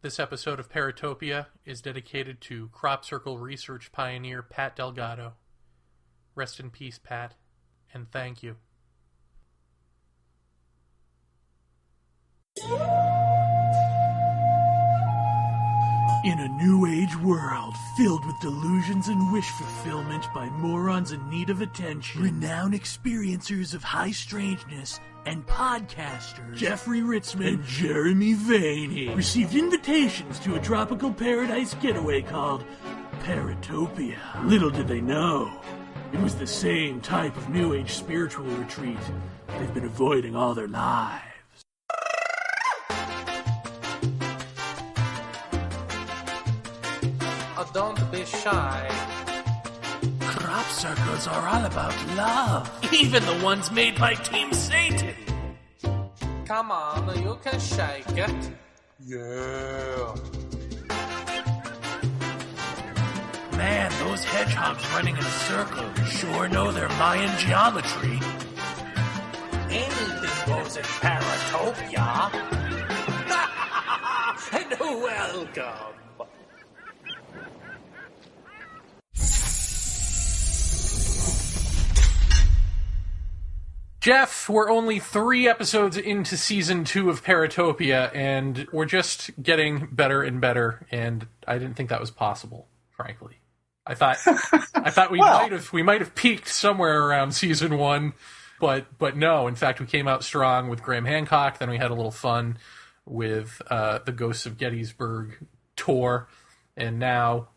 This episode of Paratopia is dedicated to crop circle research pioneer Pat Delgado. Rest in peace, Pat, and thank you. In a new age world filled with delusions and wish fulfillment by morons in need of attention, renowned experiencers of high strangeness and podcasters Jeffrey Ritzman and Jeremy Vaeni received invitations to a tropical paradise getaway called Paratopia. Little did they know, it was the same type of new age spiritual retreat they've been avoiding all their lives. Don't be shy. Crop circles are all about love. Even the ones made by Team Satan. Come on, you can shake it. Yeah. Man, those hedgehogs running in a circle sure know their Mayan geometry. Anything goes in Paratopia. And welcome. Jeff, we're only 3 episodes into season 2 of Paratopia, and we're just getting better and better, and I didn't think that was possible, frankly. I thought we might have peaked somewhere around season 1, but no. In fact, we came out strong with Graham Hancock, then we had a little fun with the Ghosts of Gettysburg tour, and now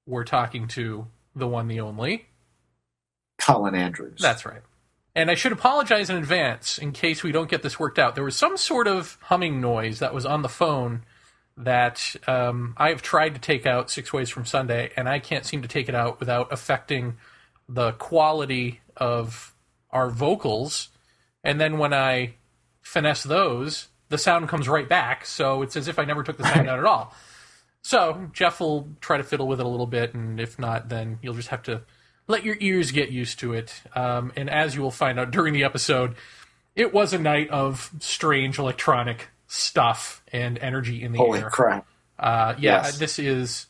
we're talking to the one, the only... Colin Andrews. That's right. And I should apologize in advance in case we don't get this worked out. There was some sort of humming noise that was on the phone that I've tried to take out 6 Ways from Sunday, and I can't seem to take it out without affecting the quality of our vocals. And then when I finesse those, the sound comes right back, so it's as if I never took the sound out at all. So Jeff will try to fiddle with it a little bit, and if not, then you'll just have to let your ears get used to it. And as you will find out during the episode, it was a night of strange electronic stuff and energy in the Holy air. Holy crap. Yes. This is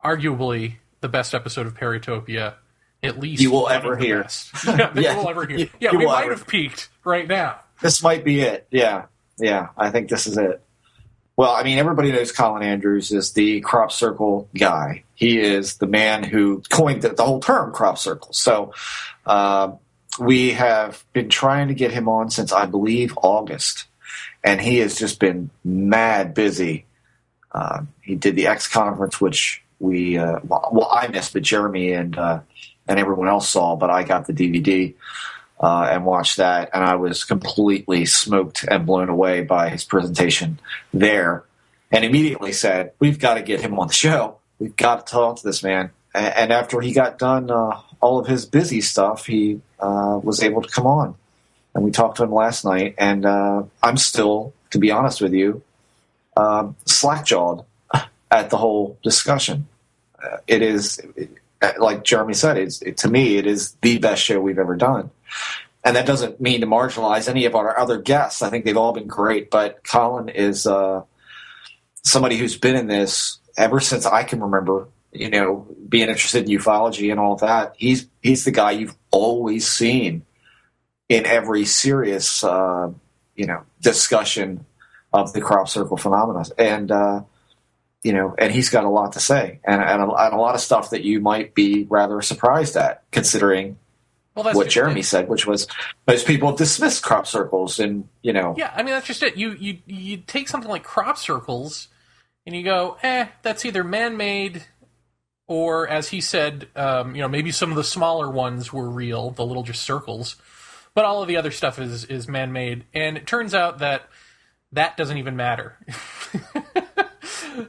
arguably the best episode of Paratopia, at least you will ever hear. You will ever hear. Yeah, we might have peaked right now. This might be it. Yeah, I think this is it. Well, I mean, everybody knows Colin Andrews is the crop circle guy. He is the man who coined the whole term crop circle. So we have been trying to get him on since, I believe, August. And he has just been mad busy. He did the X conference, which I missed, but Jeremy and everyone else saw, but I got the DVD. And watched that, and I was completely smoked and blown away by his presentation there, and immediately said, we've got to get him on the show. We've got to talk to this man. And after he got done all of his busy stuff, he was able to come on. And we talked to him last night, and I'm still, to be honest with you, slack-jawed at the whole discussion. It is, like Jeremy said, to me, it is the best show we've ever done. And that doesn't mean to marginalize any of our other guests. I think they've all been great. But Colin is somebody who's been in this ever since I can remember, being interested in ufology and all of that. He's the guy you've always seen in every serious, discussion of the crop circle phenomena. And, and he's got a lot to say and a lot of stuff that you might be rather surprised at, considering what Jeremy said, which was most people have dismissed crop circles and, Yeah, I mean, that's just it. You take something like crop circles and you go, that's either man-made or, as he said, maybe some of the smaller ones were real, the little just circles, but all of the other stuff is man-made. And it turns out that doesn't even matter.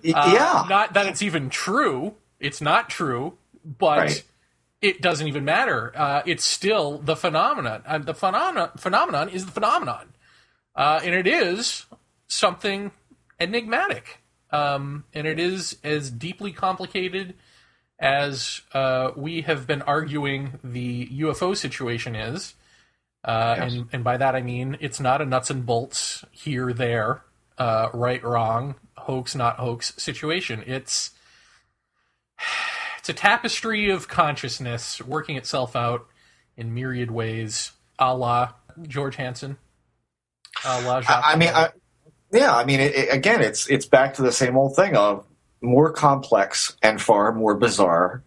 Not that it's even true. It's not true, but... Right. It doesn't even matter. It's still the phenomenon. The phenomenon is the phenomenon. And it is something enigmatic. And it is as deeply complicated as we have been arguing the UFO situation is. Yes. And by that I mean it's not a nuts and bolts here, there. right, wrong, hoax, not hoax situation. It's a tapestry of consciousness working itself out in myriad ways, a la George Hansen, a la Jacques. Again, it's back to the same old thing of more complex and far more bizarre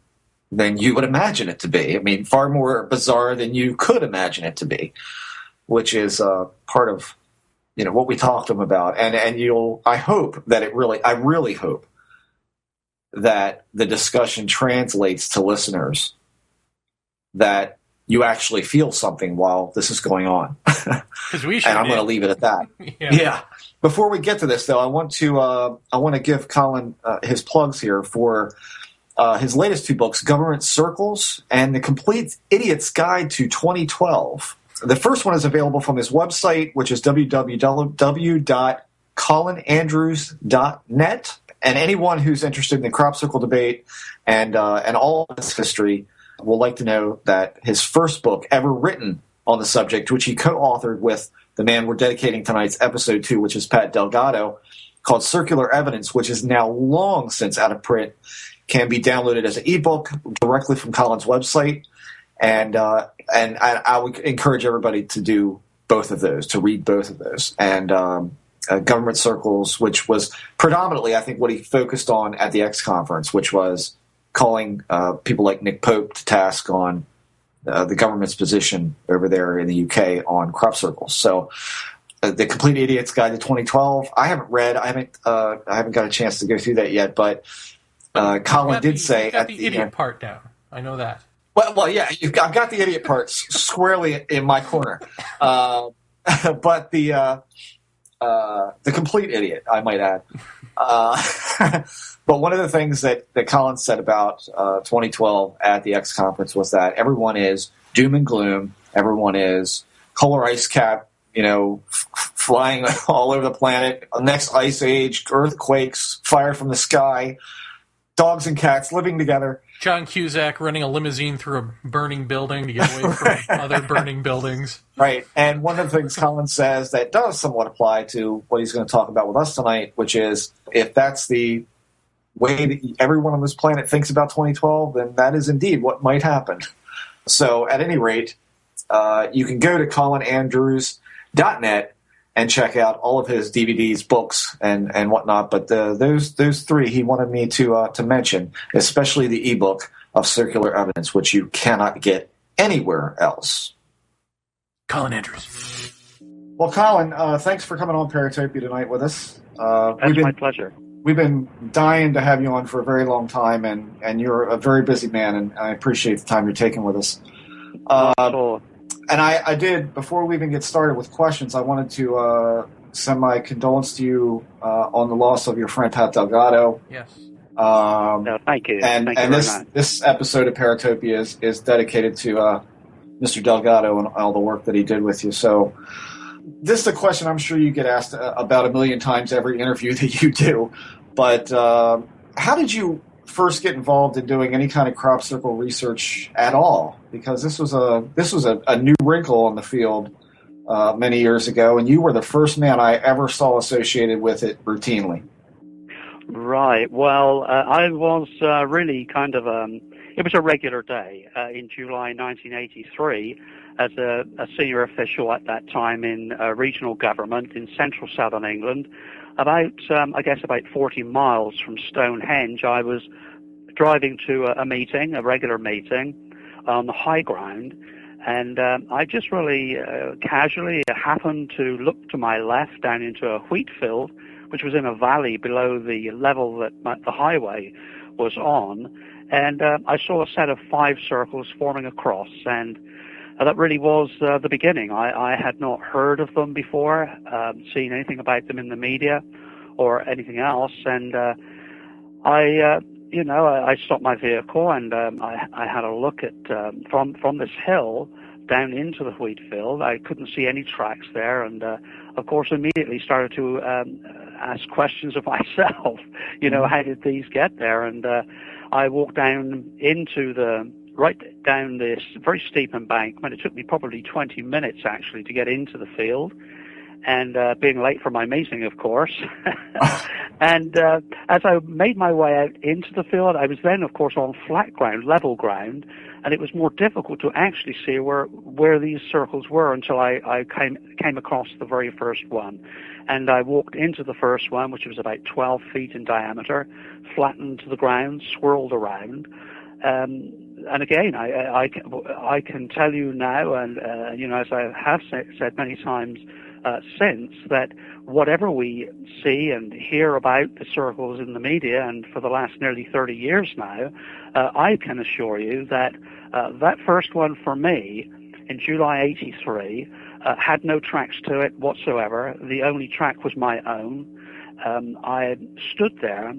than you would imagine it to be. I mean, far more bizarre than you could imagine it to be, which is part of what we talked to him about. And I really hope that the discussion translates to listeners, that you actually feel something while this is going on. We and I'm going to leave it at that. Yeah. Before we get to this, though, I want to give Colin his plugs here for his latest 2 books, Government Circles and The Complete Idiot's Guide to 2012. The first one is available from his website, which is www.colinandrews.net. And anyone who's interested in the crop circle debate and all of its history will like to know that his first book ever written on the subject, which he co-authored with the man we're dedicating tonight's episode to, which is Pat Delgado, called Circular Evidence, which is now long since out of print, can be downloaded as an ebook directly from Colin's website. And I would encourage everybody to do both of those, to read both of those. And Government Circles, which was predominantly, I think, what he focused on at the X Conference, which was calling people like Nick Pope to task on the government's position over there in the UK on crop circles. So The Complete Idiot's Guide to 2012, I haven't read. I haven't got a chance to go through that yet, but Colin did say at the idiot part down. I know that. Well, yeah, I've got the idiot part squarely in my corner. But the complete idiot, I might add. But one of the things that Colin said about 2012 at the X Conference was that everyone is doom and gloom. Everyone is polar ice cap, flying all over the planet. Next ice age, earthquakes, fire from the sky, dogs and cats living together. John Cusack running a limousine through a burning building to get away from other burning buildings. Right. And one of the things Colin says that does somewhat apply to what he's going to talk about with us tonight, which is if that's the way that everyone on this planet thinks about 2012, then that is indeed what might happen. So at any rate, you can go to colinandrews.net and check out all of his DVDs, books, and whatnot. But those 3 he wanted me to mention, especially the ebook of Circular Evidence, which you cannot get anywhere else. Colin Andrews. Well, Colin, thanks for coming on Paratopia tonight with us. That's my pleasure. We've been dying to have you on for a very long time, and you're a very busy man, and I appreciate the time you're taking with us. Sure. And I did, before we even get started with questions, I wanted to send my condolence to you on the loss of your friend Pat Delgado. Yes. No, thank you. And this episode of Paratopia is dedicated to Mr. Delgado and all the work that he did with you. So this is a question I'm sure you get asked about a million times every interview that you do. But how did you first get involved in doing any kind of crop circle research at all? Because this was a new wrinkle in the field many years ago, and you were the first man I ever saw associated with it routinely. Right. Well, I was really kind of it was a regular day in July 1983 as a senior official at that time in regional government in central southern England. About 40 miles from Stonehenge, I was driving to a regular meeting on the high ground, and I just really casually happened to look to my left down into a wheat field, which was in a valley below the level that the highway was on, and I saw a set of 5 circles forming a cross, and that really was the beginning. I had not heard of them before, seen anything about them in the media or anything else, and I stopped my vehicle and I had a look at from this hill down into the wheat field. I couldn't see any tracks there, and of course immediately started to ask questions of myself. How did these get there? And I walked down right down this very steep embankment. It took me probably 20 minutes actually to get into the field, and being late for my meeting, of course. And as I made my way out into the field, I was then, of course, on flat ground, level ground, and it was more difficult to actually see where these circles were until I came across the very first one. And I walked into the first one, which was about 12 feet in diameter, flattened to the ground, swirled around. And again, I can tell you now, and as I have said many times since, that whatever we see and hear about the circles in the media, and for the last nearly 30 years now, I can assure you that that first one for me in July '83 had no tracks to it whatsoever. The only track was my own. I stood there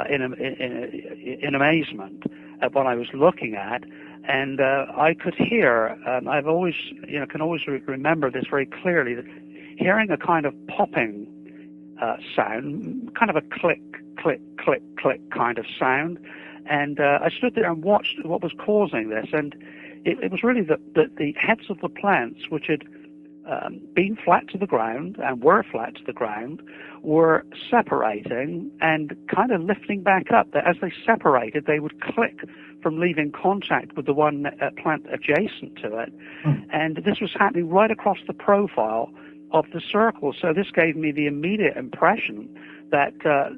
in amazement at what I was looking at, and I could hear. I've always, can always remember this very clearly. That hearing a kind of popping sound, kind of a click, click, click, click kind of sound, and I stood there and watched what was causing this, and it was really the heads of the plants, which had been flat to the ground and were flat to the ground, were separating and kind of lifting back up. As they separated, they would click from leaving contact with the one plant adjacent to it. And this was happening right across the profile of the circle. So this gave me the immediate impression that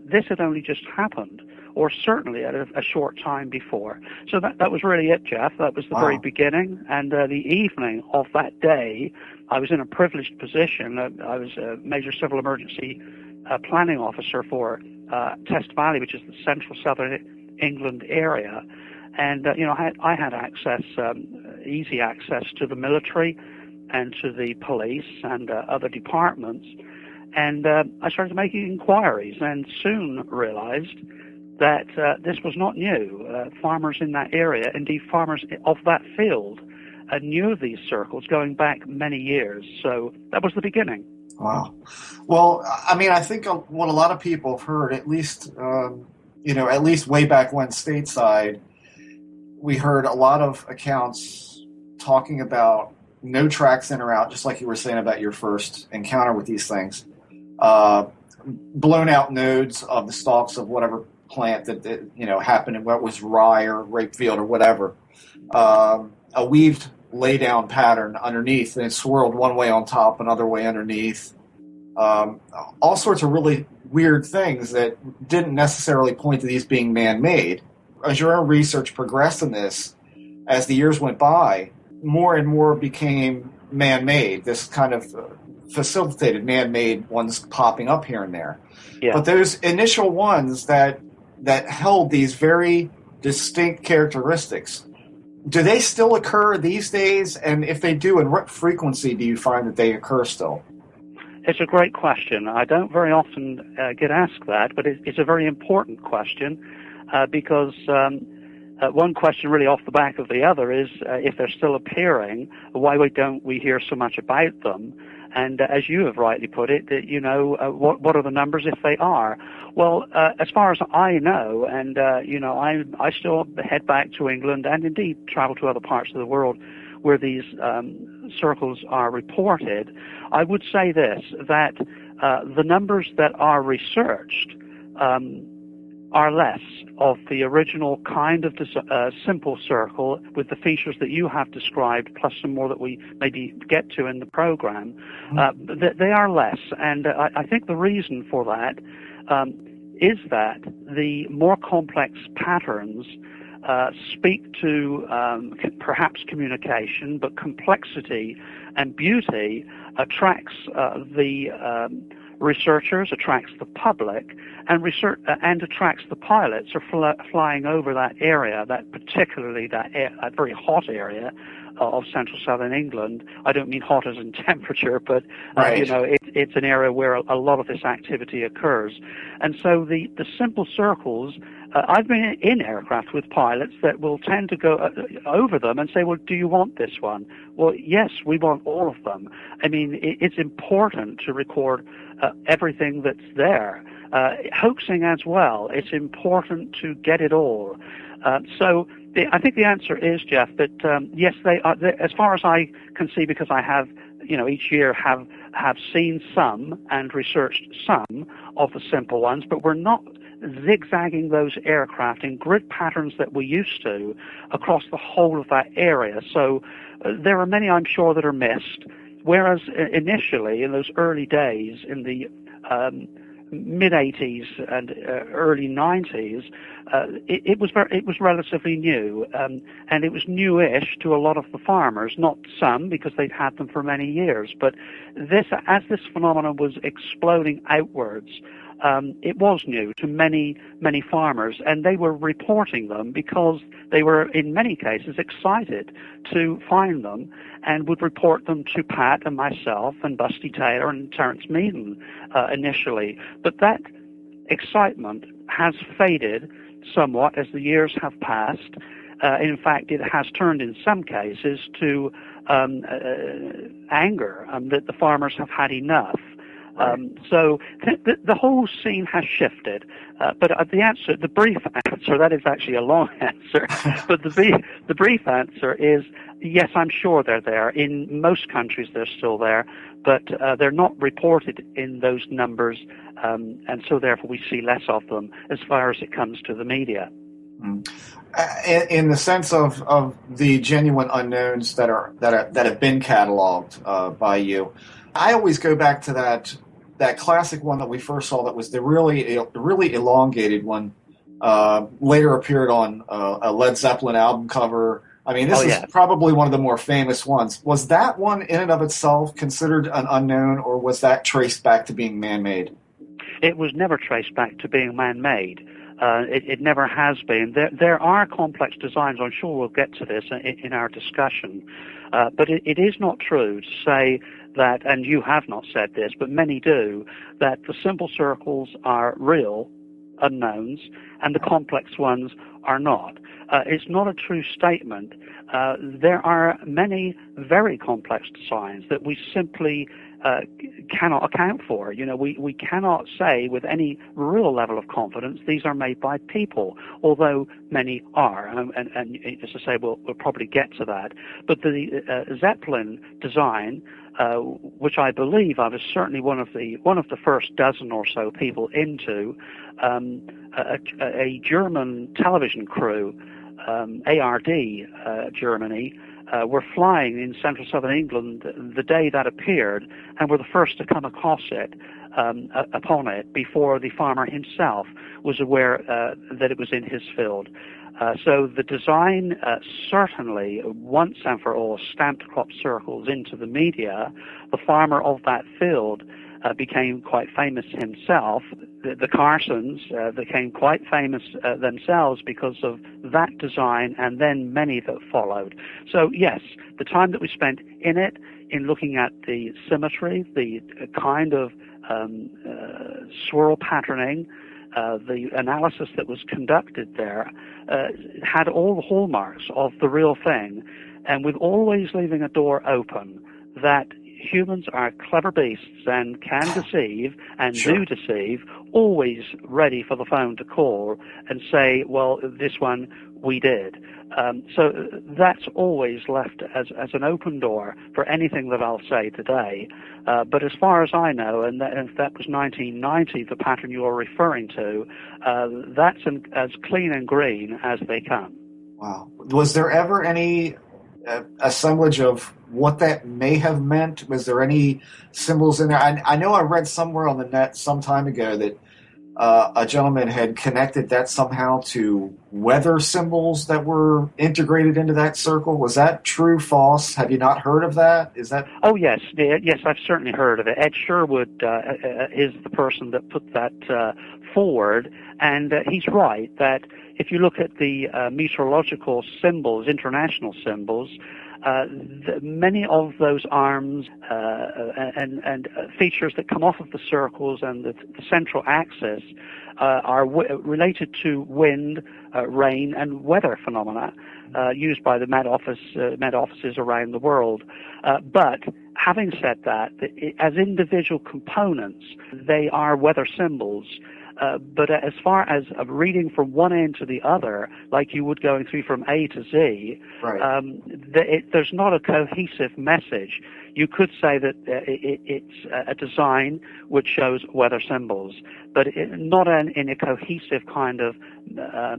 this had only just happened, or certainly at a short time before. So that was really it, Jeff. That was the very beginning. And the evening of that day, I was in a privileged position. I was a major civil emergency planning officer for Test Valley, which is the central southern England area. And, I had access, easy access to the military and to the police and other departments. And I started making inquiries and soon realized that this was not new. Farmers in that area, indeed farmers of that field, knew of these circles going back many years. So that was the beginning. Wow. Well, I mean, I think what a lot of people have heard, at least, at least way back when stateside, we heard a lot of accounts talking about no tracks in or out, just like you were saying about your first encounter with these things. Blown out nodes of the stalks of whatever plant that happened in what was rye or rape field or whatever. A weaved lay down pattern underneath, and it swirled one way on top, another way underneath. All sorts of really weird things that didn't necessarily point to these being man-made. As your own research progressed in this, as the years went by, more and more became man-made. This kind of facilitated man-made ones popping up here and there. Yeah. But those initial ones that held these very distinct characteristics, do they still occur these days? And if they do, in what frequency do you find that they occur still? It's a great question. I don't very often get asked that, but it's a very important question because one question really off the back of the other is if they're still appearing, why don't we hear so much about them? And as you have rightly put it, what are the numbers if they are? Well, as far as I know, and I still head back to England and indeed travel to other parts of the world where these circles are reported. I would say this, that the numbers that are researched are less of the original kind of simple circle with the features that you have described, plus some more that we maybe get to in the program. They are less, and I think the reason for that is that the more complex patterns speak to perhaps communication, but complexity and beauty attracts the researchers, attracts the public, and attracts the pilots who are flying over that area, particularly that very hot area of central southern England. I don't mean hot as in temperature, but right. It's an area where a lot of this activity occurs. And so the simple circles, I've been in aircraft with pilots that will tend to go over them and say, well, do you want this one? Well, yes, we want all of them. I mean, it's important to record everything that's there. Hoaxing as well, it's important to get it all. So I think the answer is, Jeff, that yes, they are, as far as I can see, because I have each year have seen some and researched some of the simple ones, but we're not zigzagging those aircraft in grid patterns that we used to across the whole of that area. So there are many, I'm sure, that are missed, whereas initially, in those early days, in the mid-80s and early 90s, it was relatively new, and it was newish to a lot of the farmers, not some, because they'd had them for many years. But as this phenomenon was exploding outwards, it was new to many, many farmers, and they were reporting them because they were, in many cases, excited to find them, and would report them to Pat and myself and Busty Taylor and Terence Meaden initially. But that excitement has faded somewhat as the years have passed. In fact, it has turned in some cases to anger, that the farmers have had enough. So the whole scene has shifted, but the brief answer, that is actually a long answer, but the brief answer is yes, I'm sure they're there. In most countries they're still there, but they're not reported in those numbers, and so therefore we see less of them as far as it comes to the media. In the sense of the genuine unknowns that have been cataloged by you, I always go back to that classic one that we first saw, that was the really elongated one. Later appeared on a Led Zeppelin album cover. I mean, this is probably one of the more famous ones. Was that one in and of itself considered an unknown, or was that traced back to being man-made? It was never traced back to being man-made. It never has been. There are complex designs. I'm sure we'll get to this in our discussion. But it is not true to say that, and you have not said this, but many do, that the simple circles are real unknowns and the complex ones are not. It's not a true statement. There are many very complex designs that we simply cannot account for. We cannot say with any real level of confidence these are made by people, although many are. And as I say, we'll probably get to that. But the Zeppelin design, which I believe I was certainly one of the first dozen or so people into, a German television crew, ARD Germany, were flying in central southern England the day that appeared, and were the first to come across it, upon it, before the farmer himself was aware that it was in his field. So the design certainly, once and for all, stamped crop circles into the media. The farmer of that field became quite famous himself. The Carsons became quite famous themselves because of that design, and then many that followed. So yes, the time that we spent in it, in looking at the symmetry, the kind of swirl patterning, the analysis that was conducted there, had all the hallmarks of the real thing, and with always leaving a door open that humans are clever beasts and can deceive and do deceive, always ready for the phone to call and say, well, this one we did. So that's always left as an open door for anything that I'll say today. But as far as I know, and if that was 1990, the pattern you're referring to, that's as clean and green as they come. Wow. Was there ever any assemblage of what that may have meant? Was there any symbols in there? I know I read somewhere on the net some time ago that a gentleman had connected that somehow to weather symbols that were integrated into that circle. Was that true, false? Have you not heard of that? Is that? Oh, yes. Yes, I've certainly heard of it. Ed Sherwood is the person that put that forward, and he's right that if you look at the meteorological symbols, international symbols, many of those arms and features that come off of the circles and the central axis are related to wind, rain, and weather phenomena used by the Met offices around the world. But having said that, as individual components, they are weather symbols. But as far as reading from one end to the other, like you would going through from A to Z, Right. There's not a cohesive message. You could say that it's a design which shows weather symbols, but not in a cohesive kind of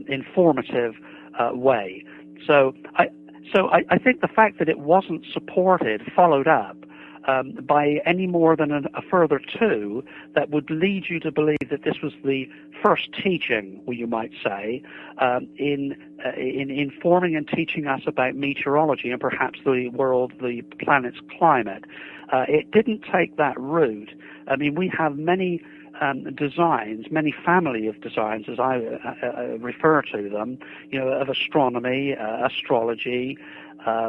informative way. So I think the fact that it wasn't followed up, by any more than a further two, that would lead you to believe that this was the first teaching, you might say, in informing and teaching us about meteorology and perhaps the planet's climate. It didn't take that route. I mean, we have many designs, many family of designs, as I refer to them, of astronomy, astrology,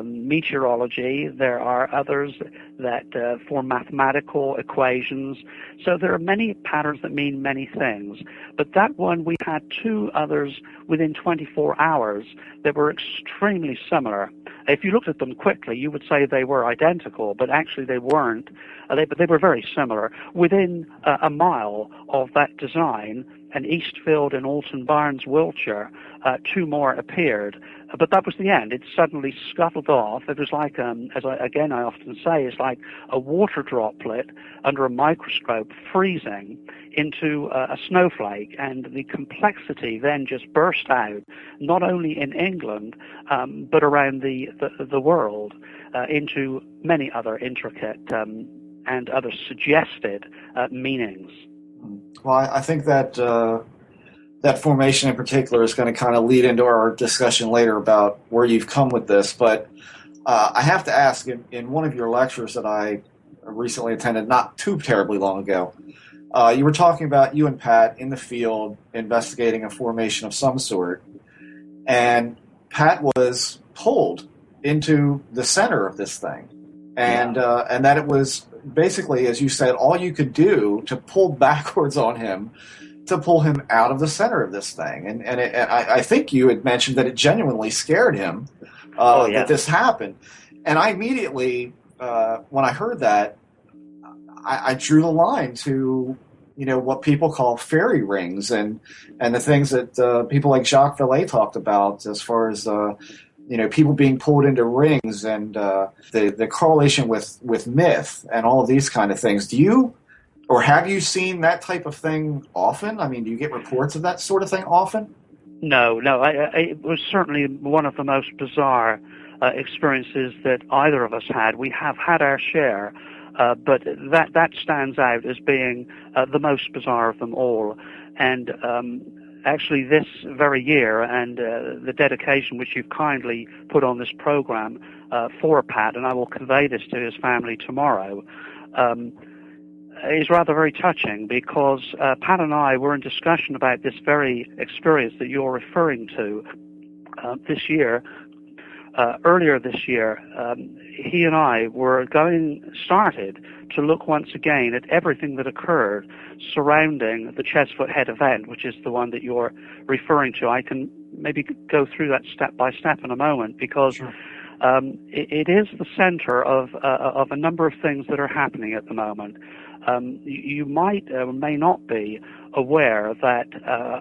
meteorology. There are others that for mathematical equations. So there are many patterns that mean many things. But that one, we had two others within 24 hours that were extremely similar. If you looked at them quickly, you would say they were identical, but actually they weren't. But they were very similar. Within a mile of that design, in Eastfield and Alton Barnes, Wiltshire, two more appeared. But that was the end. It suddenly scuttled off. It was like, as I often say, it's like a water droplet under a microscope freezing into a snowflake, and the complexity then just burst out, not only in England, but around the world, into many other intricate and other suggested meanings. Well, I think that that formation in particular is going to kind of lead into our discussion later about where you've come with this. But I have to ask, in one of your lectures that I recently attended not too terribly long ago, you were talking about you and Pat in the field investigating a formation of some sort. And Pat was pulled into the center of this thing. And that it was basically, as you said, all you could do to pull backwards on him to pull him out of the center of this thing. And I think you had mentioned that it genuinely scared him that this happened. And I immediately, when I heard that, I drew the line to, what people call fairy rings and the things that people like Jacques Vallée talked about as far as people being pulled into rings and the correlation with myth and all of these kind of things. Do you, or have you seen that type of thing often? I mean, do you get reports of that sort of thing often? No. It was certainly one of the most bizarre experiences that either of us had. We have had our share, but that stands out as being the most bizarre of them all. And actually this very year, and the dedication which you've kindly put on this program for Pat, and I will convey this to his family tomorrow, is rather very touching, because Pat and I were in discussion about this very experience that you're referring to this year. Earlier this year, he and I were started to look once again at everything that occurred surrounding the Chesfoot Head event, which is the one that you're referring to. I can maybe go through that step by step in a moment, because Sure. It is the center of a number of things that are happening at the moment. You might or may not be aware that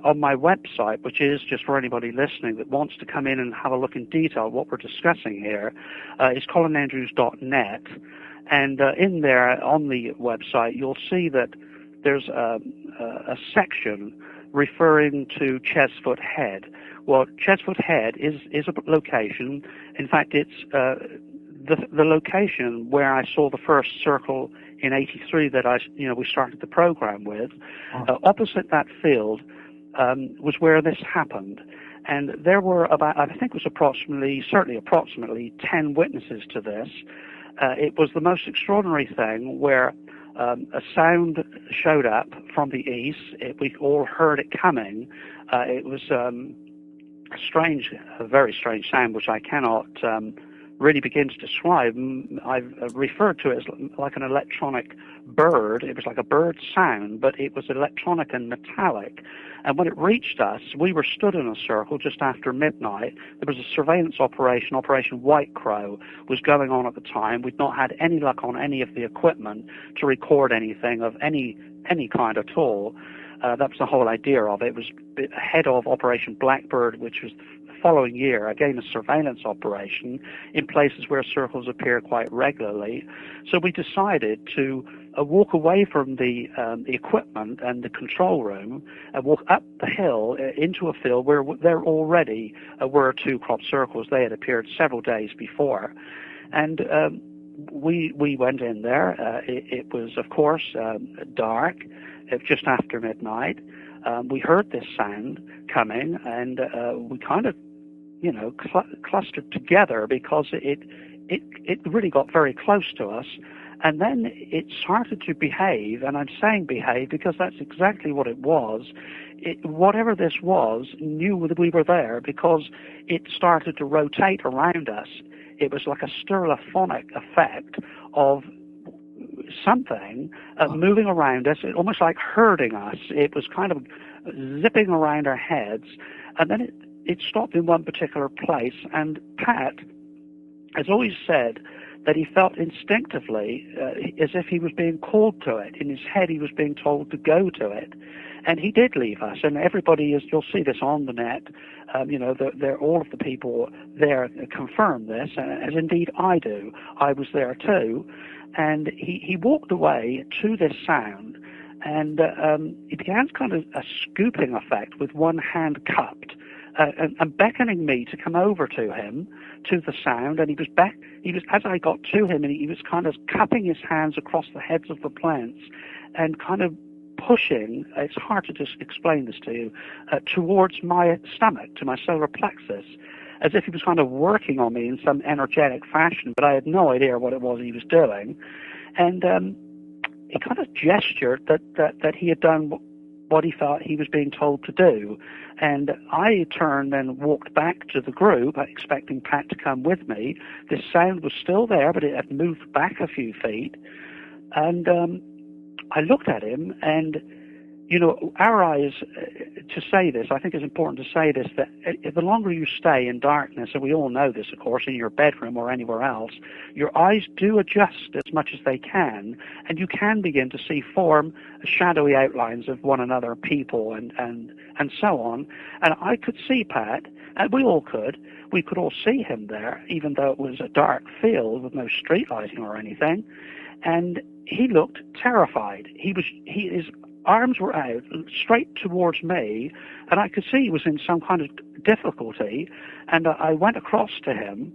on my website, which is just for anybody listening that wants to come in and have a look in detail at what we're discussing here, is colinandrews.net. And in there, on the website, you'll see that there's a section referring to Chesfoot Head. Well, Chesfoot Head is a location. In fact, it's the location where I saw the first circle in '83 that we started the program with. Opposite that field was where this happened, and there were about, I think it was approximately 10 witnesses to this. It was the most extraordinary thing where a sound showed up from the east. We all heard it coming. It was a very strange sound, which I cannot really begin to describe. I've referred to it as like an electronic bird. It was like a bird sound, but it was electronic and metallic. And when it reached us, we were stood in a circle just after midnight. There was a surveillance operation, Operation White Crow, was going on at the time. We'd not had any luck on any of the equipment to record anything of any kind at all. That was the whole idea of it. It was ahead of Operation Blackbird, which was the following year, again, a surveillance operation in places where circles appear quite regularly. So we decided to walk away from the equipment and the control room and walk up the hill into a field where there already were 2 crop circles. They had appeared several days before. And we went in there. It was, of course, dark. It was just after midnight. We heard this sound coming, and we kind of, clustered together because it really got very close to us. And then it started to behave, and I'm saying behave because that's exactly what it was. Whatever this was knew that we were there because it started to rotate around us. It was like a sterlophonic effect of something moving around us, almost like herding us. It was kind of zipping around our heads, and then it stopped in one particular place, and Pat has always said that he felt instinctively as if he was being called to it. In his head, he was being told to go to it. And he did leave us, and everybody is, you'll see this on the net, all of the people there confirm this, as indeed I do. I was there too. And he walked away to this sound, and it began kind of a scooping effect with one hand cupped, and beckoning me to come over to him, to the sound, and he was, as I got to him, and he was kind of cupping his hands across the heads of the plants, and kind of pushing, it's hard to just explain this to you, towards my stomach, to my solar plexus, as if he was kind of working on me in some energetic fashion, but I had no idea what it was he was doing. And he kind of gestured that he had done what he felt he was being told to do. And I turned and walked back to the group, expecting Pat to come with me. This sound was still there, but it had moved back a few feet. And I looked at him, and, our eyes, to say this, I think it's important to say this, that the longer you stay in darkness, and we all know this, of course, in your bedroom or anywhere else, your eyes do adjust as much as they can, and you can begin to see form shadowy outlines of one another, people, and so on. And I could see Pat, and we all could. We could all see him there, even though it was a dark field with no street lighting or anything. And he looked terrified. His arms were out straight towards me, and I could see he was in some kind of difficulty. And I went across to him.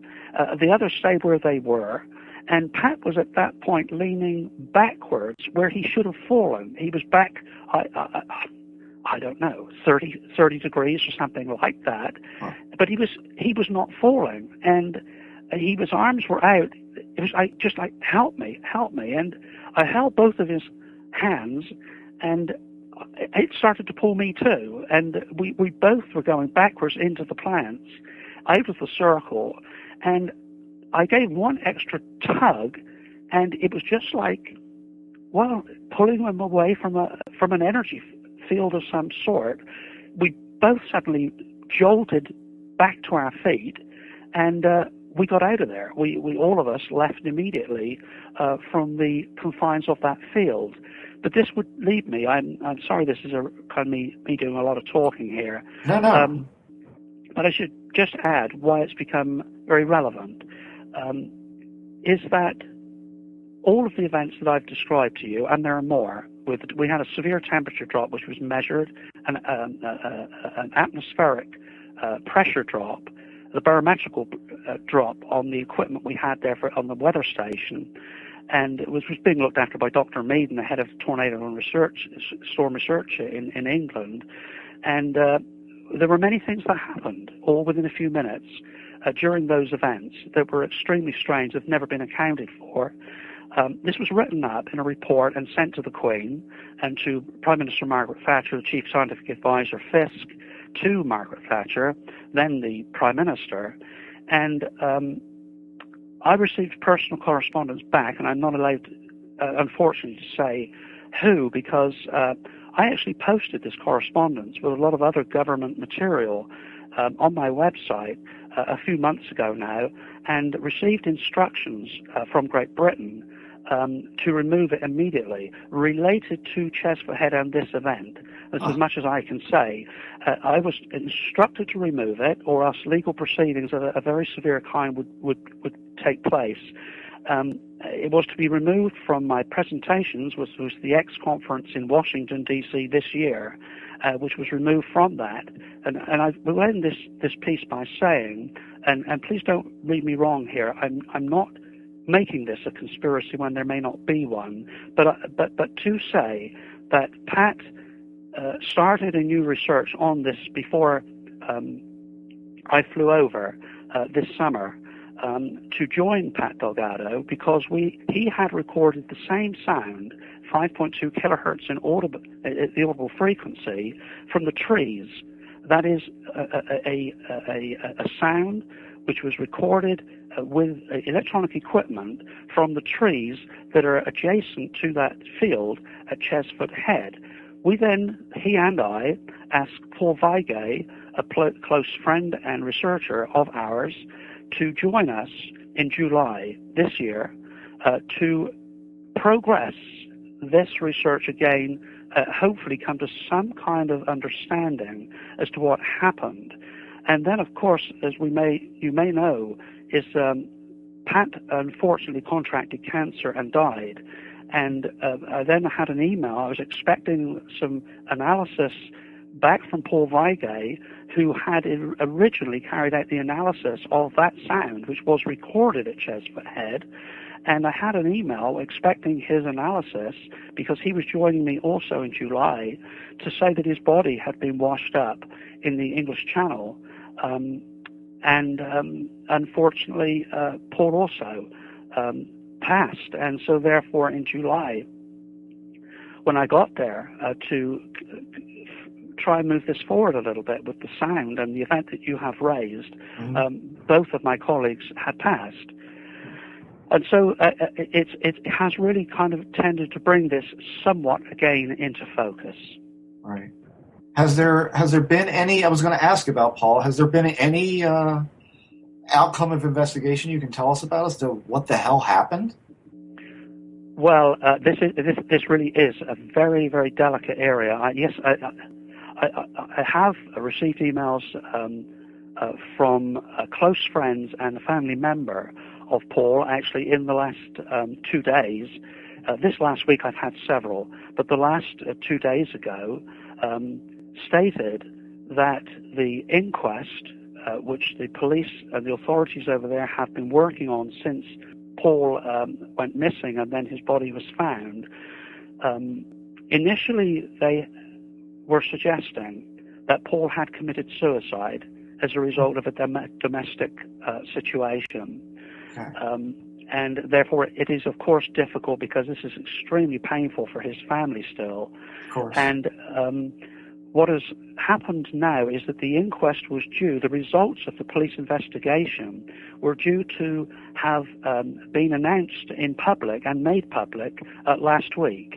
The others stayed where they were, and Pat was at that point leaning backwards where he should have fallen. He was back, I don't know, 30 degrees or something like that. Huh. But he was not falling, and his arms were out. It was just like, help me. And I held both of his hands, and it started to pull me too. And we both were going backwards into the plants, out of the circle. And I gave one extra tug, and it was just like, pulling him away from an energy field of some sort. We both suddenly jolted back to our feet, and we got out of there. We all of us left immediately from the confines of that field. But this would lead me. I'm sorry, this is kind of me doing a lot of talking here. No. But I should just add why it's become very relevant. Is that all of the events that I've described to you, and there are more. We had a severe temperature drop, which was measured, an atmospheric pressure drop, the barometrical drop on the equipment we had there on the weather station, and it was being looked after by Dr. Meaden, the head of tornado and storm research in England. And there were many things that happened, all within a few minutes, during those events that were extremely strange, have never been accounted for. This was written up in a report and sent to the Queen and to Prime Minister Margaret Thatcher, the Chief Scientific Advisor Fisk, to Margaret Thatcher, then the Prime Minister. And I received personal correspondence back, and I'm not allowed, unfortunately, to say who, because I actually posted this correspondence with a lot of other government material on my website a few months ago now, and received instructions from Great Britain to remove it immediately. Related to Chesford Head and this event, that's as much as I can say. I was instructed to remove it, or else legal proceedings of a very severe kind would take place. It was to be removed from my presentations, which was the X conference in Washington, D.C. this year, which was removed from that. And I will end this piece by saying, and please don't read me wrong here, I'm not making this a conspiracy when there may not be one, but to say that Pat started a new research on this before I flew over this summer to join Pat Delgado, because he had recorded the same sound, 5.2 kilohertz in the audible frequency, from the trees. That is a sound which was recorded with electronic equipment from the trees that are adjacent to that field at Chesford Head. He and I asked Paul Weige, a close friend and researcher of ours, to join us in July this year to progress this research again, hopefully come to some kind of understanding as to what happened. And then, of course, as you may know, is Pat unfortunately contracted cancer and died. And I then had an email. I was expecting some analysis back from Paul Weige, who had originally carried out the analysis of that sound, which was recorded at Chesford Head. And I had an email expecting his analysis, because he was joining me also in July, to say that his body had been washed up in the English Channel. And unfortunately, Paul also passed. And so therefore in July, when I got there to try and move this forward a little bit with the sound and the event that you have raised, both of my colleagues had passed. And so it has really kind of tended to bring this somewhat again into focus. Right. Has there been any, I was going to ask about Paul, has there been any outcome of investigation you can tell us about as to what the hell happened? Well, this really is a very, very delicate area. I have received emails from close friends and a family member of Paul, actually in the last 2 days. This last week I've had several, but the last 2 days ago stated that the inquest, which the police and the authorities over there have been working on since Paul went missing and then his body was found, initially they were suggesting that Paul had committed suicide as a result of a domestic situation. Okay. And therefore it is, of course, difficult, because this is extremely painful for his family still. Of course. And what has happened now is that the inquest was due, the results of the police investigation were due to have been announced in public and made public last week.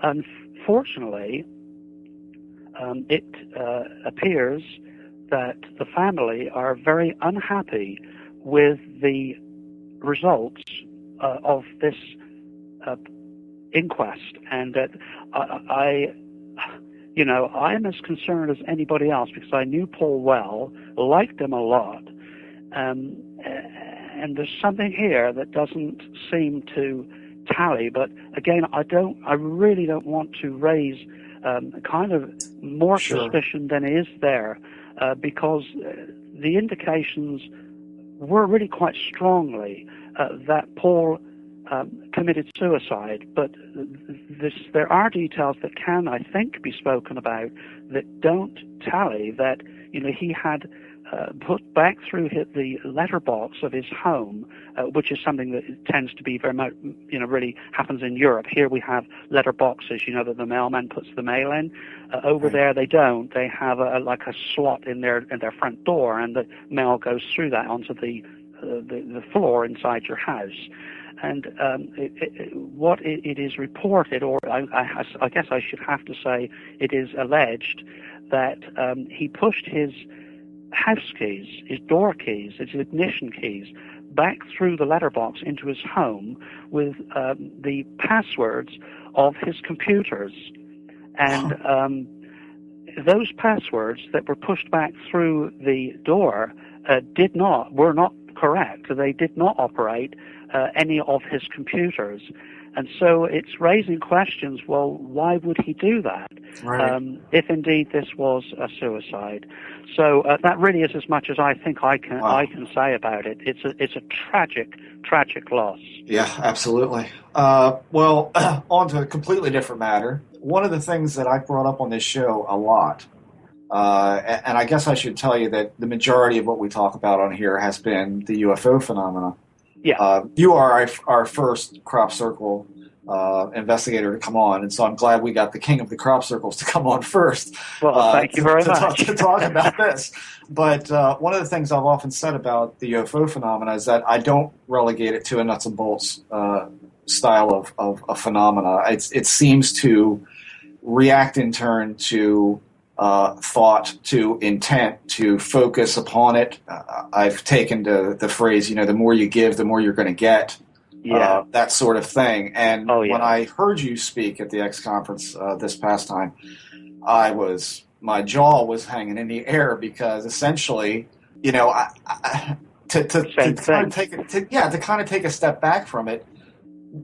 Unfortunately, it appears that the family are very unhappy with the results of this inquest, and that I'm as concerned as anybody else, because I knew Paul well, liked him a lot, and there's something here that doesn't seem to tally. But again, I really don't want to raise kind of more suspicion than is there, because the indications were really quite strongly that Paul committed suicide, but there are details that can, I think, be spoken about that don't tally, that he had put back through the letterbox of his home, which is something that tends to be very much, really happens in Europe. Here we have letterboxes, that the mailman puts the mail in. Over there they don't. They have a slot in their front door, and the mail goes through that onto the floor inside your house. And what it is reported, or I guess I should have to say it is alleged, that he pushed his house keys, his door keys, his ignition keys, back through the letterbox into his home with the passwords of his computers. And those passwords that were pushed back through the door were not correct. They did not operate any of his computers. And so it's raising questions, well, why would he do that, Right. if indeed this was a suicide? So that really is as much as I think I can say about it. It's a tragic loss. Yeah, absolutely. Well, on to a completely different matter. One of the things that I brought up on this show a lot, and I guess I should tell you that the majority of what we talk about on here has been the UFO phenomena. Yeah. You are our first crop circle investigator to come on, and so I'm glad we got the king of the crop circles to come on first. Well, thank you very much. To talk about this. But one of the things I've often said about the UFO phenomena is that I don't relegate it to a nuts and bolts style of a phenomena. It seems to react in turn to thought, to intent, to focus upon it. I've taken to the phrase, the more you give, the more you're going to get. Yeah. That sort of thing. And Oh, yeah. when I heard you speak at the X conference this past time, my jaw was hanging in the air because essentially, to kind of take a step back from it,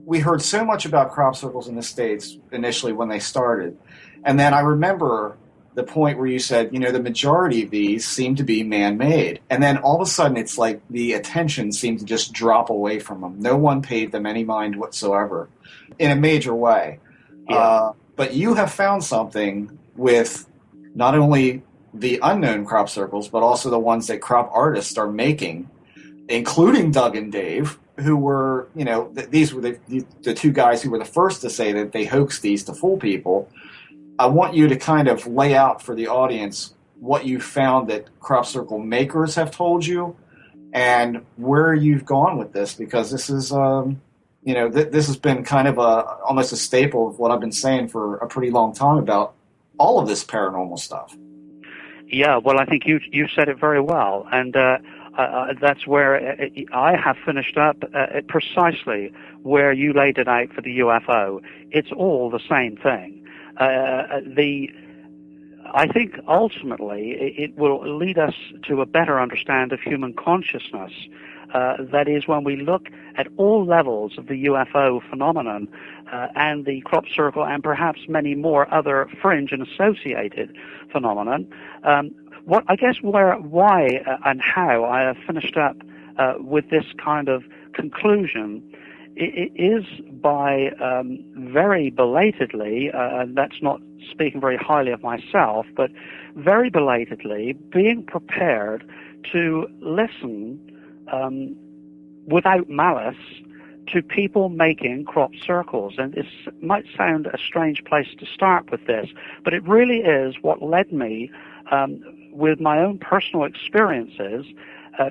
we heard so much about crop circles in the States initially when they started. And then I remember the point where you said, the majority of these seem to be man-made. And then all of a sudden it's like the attention seemed to just drop away from them. No one paid them any mind whatsoever in a major way. Yeah. But you have found something with not only the unknown crop circles, but also the ones that crop artists are making, including Doug and Dave, who were, these were the two guys who were the first to say that they hoaxed these to fool people. I want you to kind of lay out for the audience what you found that crop circle makers have told you and where you've gone with this, because this is, this has been kind of almost a staple of what I've been saying for a pretty long time about all of this paranormal stuff. Yeah, well, I think you said it very well, and that's where I have finished up precisely where you laid it out for the UFO. It's all the same thing. I think ultimately it will lead us to a better understanding of human consciousness. That is, when we look at all levels of the UFO phenomenon and the crop circle and perhaps many more other fringe and associated phenomenon, why and how I have finished up with this kind of conclusion it is by very belatedly, and that's not speaking very highly of myself, but very belatedly being prepared to listen without malice to people making crop circles. And this might sound a strange place to start with this, but it really is what led me, with my own personal experiences,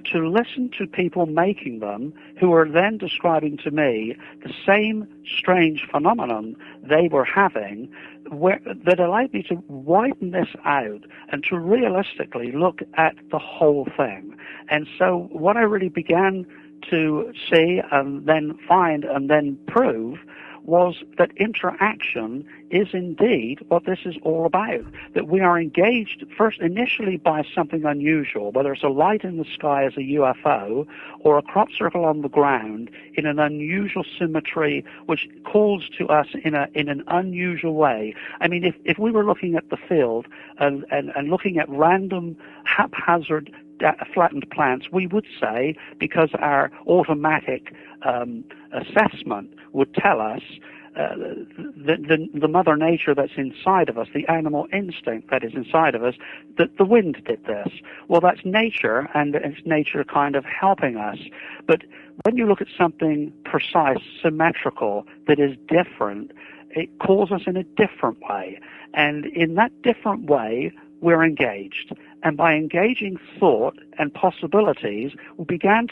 to listen to people making them who are then describing to me the same strange phenomenon they were having, that allowed me to widen this out and to realistically look at the whole thing. And so what I really began to see and then find and then prove was that interaction is indeed what this is all about, that we are engaged first initially by something unusual, whether it's a light in the sky as a UFO or a crop circle on the ground in an unusual symmetry which calls to us in an unusual way. I mean, if we were looking at the field and looking at random haphazard flattened plants, we would say, because our automatic assessment would tell us the mother nature that's inside of us, the animal instinct that is inside of us, that the wind did this. Well, that's nature, and it's nature kind of helping us. But when you look at something precise, symmetrical, that is different, it calls us in a different way. And in that different way, we're engaged. And by engaging thought and possibilities, we begin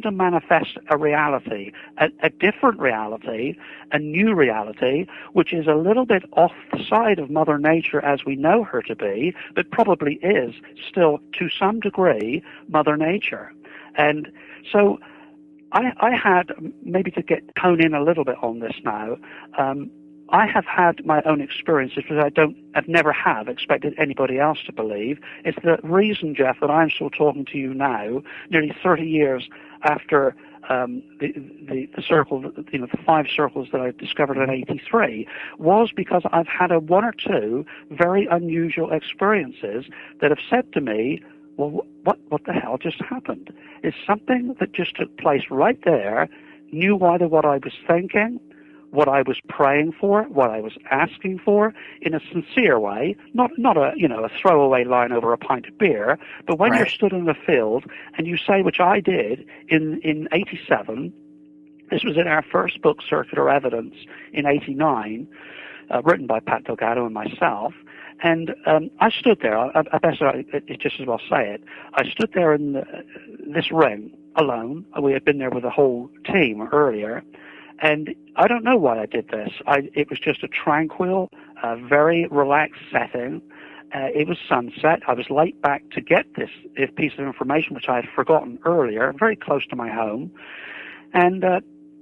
to manifest a reality, a different reality, a new reality, which is a little bit off the side of Mother Nature as we know her to be, but probably is still, to some degree, Mother Nature. And so I had, maybe to hone in a little bit on this now, I have had my own experiences which I've never expected anybody else to believe. It's the reason, Jeff, that I'm still talking to you now, nearly 30 years after the circle, the 5 circles that I discovered in '83, was because I've had one or two very unusual experiences that have said to me, well, what the hell just happened? It's something that just took place right there, knew either what I was thinking, what I was praying for, what I was asking for, in a sincere way, not a throwaway line over a pint of beer, but when you're stood in the field and you say, which I did in '87, this was in our first book, Circular Evidence, in '89, written by Pat Delgado and myself, and I stood there, I just as well say it, I stood there in this ring alone. We had been there with the whole team earlier, and I don't know why I did this. It was just a tranquil, very relaxed setting. It was sunset. I was late back to get this piece of information, which I had forgotten earlier, very close to my home. And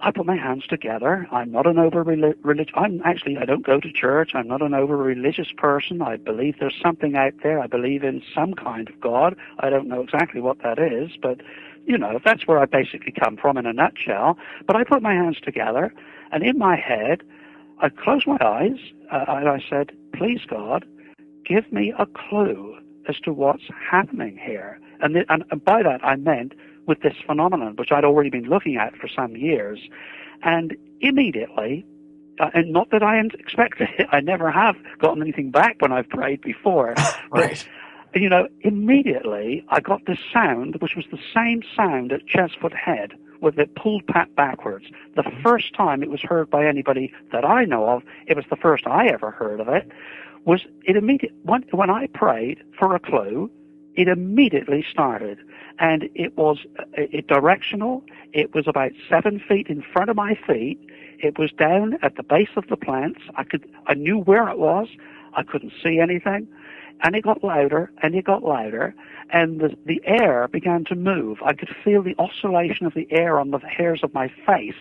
I put my hands together. I'm not an over-religious... I don't go to church. I'm not an over-religious person. I believe there's something out there. I believe in some kind of God. I don't know exactly what that is, but... that's where I basically come from in a nutshell. But I put my hands together, and in my head, I closed my eyes, and I said, please, God, give me a clue as to what's happening here. And by that, I meant with this phenomenon, which I'd already been looking at for some years. And immediately, and not that I expected it, I never have gotten anything back when I've prayed before. Right. But, immediately I got this sound, which was the same sound at Chesfoot Head, with it pulled backwards. The first time it was heard by anybody that I know of, it was the first I ever heard of it, was it when I prayed for a clue, it immediately started. And it was directional. It was about 7 feet in front of my feet. It was down at the base of the plants. I knew where it was. I couldn't see anything. And it got louder, and it got louder, and the air began to move. I could feel the oscillation of the air on the hairs of my face,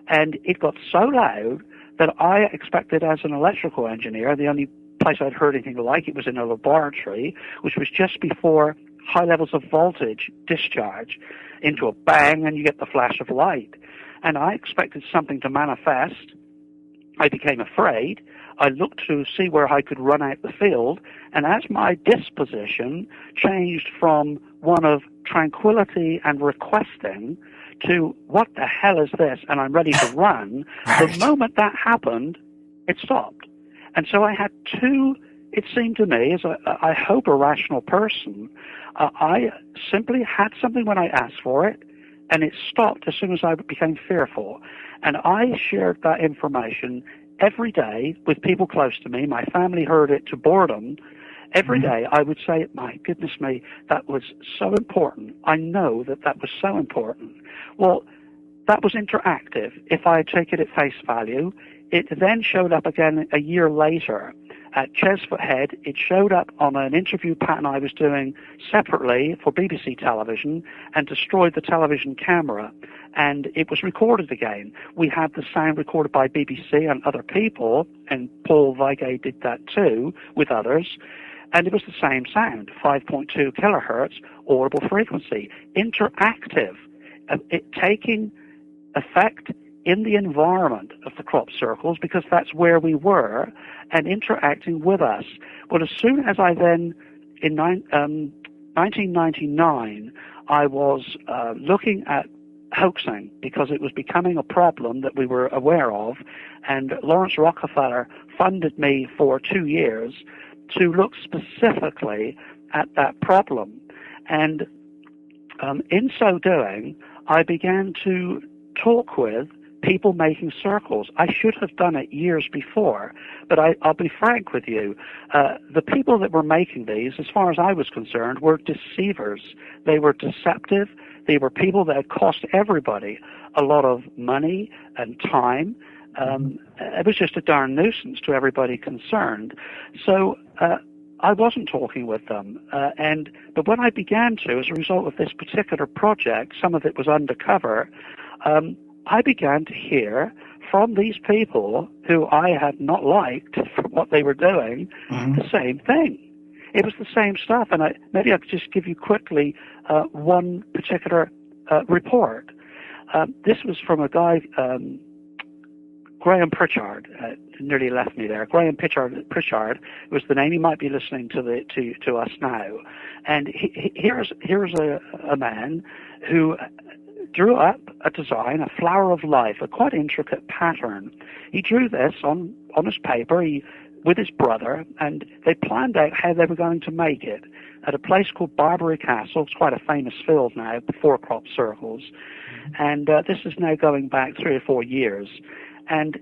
and it got so loud that I expected, as an electrical engineer, the only place I'd heard anything like it was in a laboratory, which was just before high levels of voltage discharge into a bang, and you get the flash of light. And I expected something to manifest. I became afraid. I looked to see where I could run out the field, and as my disposition changed from one of tranquility and requesting to what the hell is this, and I'm ready to run, the moment that happened, it stopped. And so I had two, it seemed to me, as I hope a rational person, I simply had something when I asked for it, and it stopped as soon as I became fearful. And I shared that information every day with people close to me. My family heard it to boredom. Every day I would say, my goodness me, that was so important. I know that was so important. Well, that was interactive. If I take it at face value, it then showed up again a year later at Chesfoot Head. It showed up on an interview pattern I was doing separately for BBC television and destroyed the television camera. And it was recorded again. We had the sound recorded by BBC and other people, and Paul Weigel did that too with others. And it was the same sound, 5.2 kilohertz, audible frequency, interactive, taking effect in the environment of the crop circles, because that's where we were, and interacting with us. Well, as soon as I then, in 1999, I was looking at hoaxing, because it was becoming a problem that we were aware of, and Lawrence Rockefeller funded me for 2 years to look specifically at that problem. And in so doing, I began to talk with people making circles. I should have done it years before, but I'll be frank with you. The people that were making these, as far as I was concerned, were deceivers. They were deceptive. They were people that had cost everybody a lot of money and time. It was just a darn nuisance to everybody concerned. So I wasn't talking with them. But when I began to, as a result of this particular project, some of it was undercover, I began to hear from these people who I had not liked for what they were doing the same thing. It was the same stuff, and maybe I could just give you quickly one particular report. This was from a guy, Graham Pritchard, nearly left me there. Graham Pritchard was the name. He might be listening to us now. And here's a man who drew up a design, a flower of life, a quite intricate pattern. He drew this on his paper with his brother, and they planned out how they were going to make it at a place called Barbary Castle. It's quite a famous field now, before crop circles. And this is now going back 3 or 4 years, and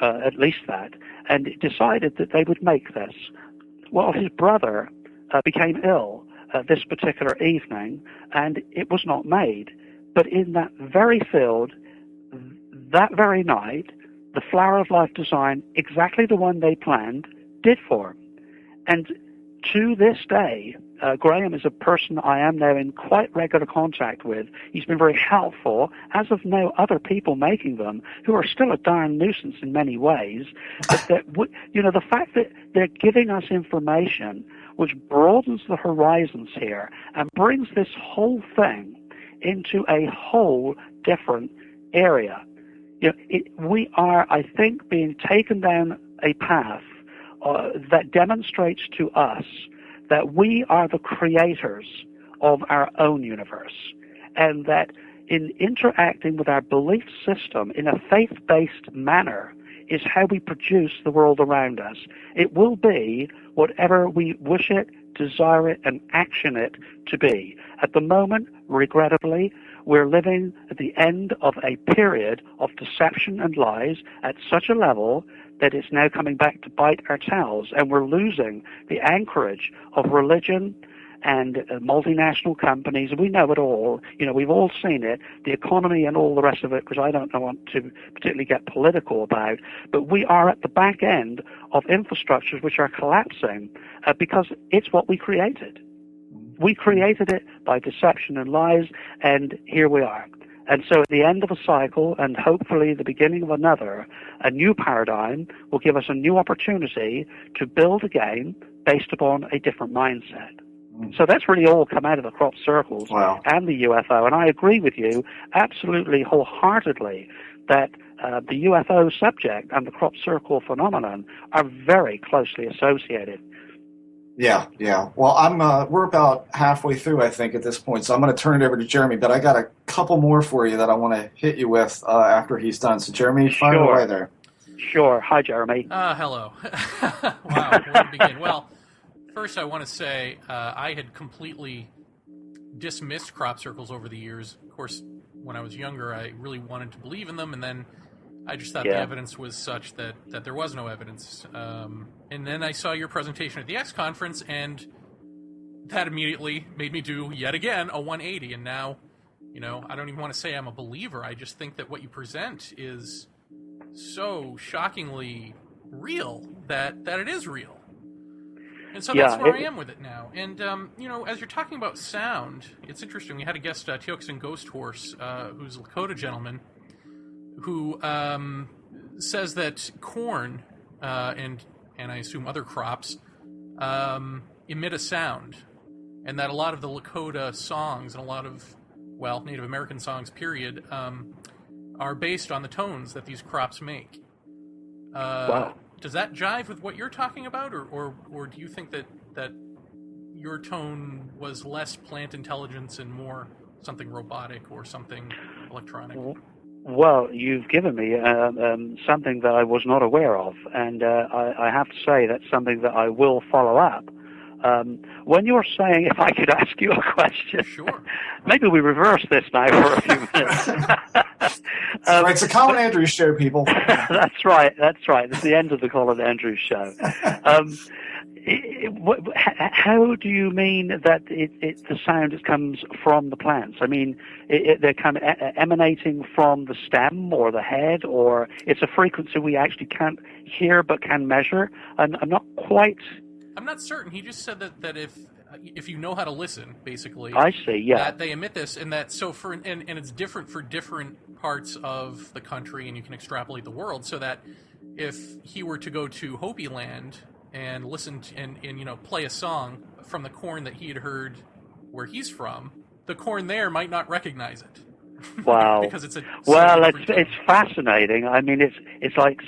at least that, and decided that they would make this. Well, his brother became ill this particular evening, and it was not made. But in that very field, that very night, the Flower of Life design, exactly the one they planned, did form. And to this day, Graham is a person I am now in quite regular contact with. He's been very helpful, as of now other people making them, who are still a darn nuisance in many ways. But the fact that they're giving us information which broadens the horizons here and brings this whole thing into a whole different area. We are, I think, being taken down a path that demonstrates to us that we are the creators of our own universe, and that in interacting with our belief system in a faith-based manner is how we produce the world around us. It will be whatever we wish it, desire it, and action it to be. At the moment, regrettably, we're living at the end of a period of deception and lies at such a level that it's now coming back to bite our tails, and we're losing the anchorage of religion and multinational companies. We know it all. We've all seen it, the economy and all the rest of it, because I don't want to particularly get political about, but we are at the back end of infrastructures which are collapsing because it's what we created. We created it by deception and lies, and here we are. And so at the end of a cycle, and hopefully the beginning of another, a new paradigm will give us a new opportunity to build again based upon a different mindset. So that's really all come out of the crop circles and the UFO. And I agree with you absolutely wholeheartedly that the UFO subject and the crop circle phenomenon are very closely associated. Yeah. Well, we're about halfway through, I think, at this point. So I'm going to turn it over to Jeremy, but I got a couple more for you that I want to hit you with after he's done. So Jeremy, fire away there. Sure. Hi, Jeremy. Hello. Wow, where to begin? Well, first I want to say I had completely dismissed crop circles over the years. Of course, when I was younger, I really wanted to believe in them, and then I just thought the evidence was such that there was no evidence. And then I saw your presentation at the X conference, and that immediately made me do, yet again, a 180. And now, I don't even want to say I'm a believer. I just think that what you present is so shockingly real that it is real. And so that's where I am with it now. And, as you're talking about sound, it's interesting. We had a guest, Teoxin Ghost Horse, who's a Lakota gentleman, who says that corn and I assume other crops emit a sound, and that a lot of the Lakota songs and a lot of, Native American songs, period, are based on the tones that these crops make. Does that jive with what you're talking about, or do you think that your tone was less plant intelligence and more something robotic or something electronic? Well, you've given me something that I was not aware of, and I have to say that's something that I will follow up. When you're saying, if I could ask you a question, sure. Maybe we reverse this now for a few minutes. It's a Colin Andrews show, people. That's right. It's the end of the Colin Andrews show. How do you mean that the sound comes from the plants? I mean, they're kind of emanating from the stem or the head, or it's a frequency we actually can't hear but can measure? I'm not quite... I'm not certain. He just said that if if you know how to listen, basically. I see, yeah. That they emit this, and that and it's different for different parts of the country, and you can extrapolate the world, so that if he were to go to Hopi Land and listen to, and play a song from the corn that he had heard where he's from, the corn there might not recognize it. Wow. Because it's it's fascinating. I mean, it's like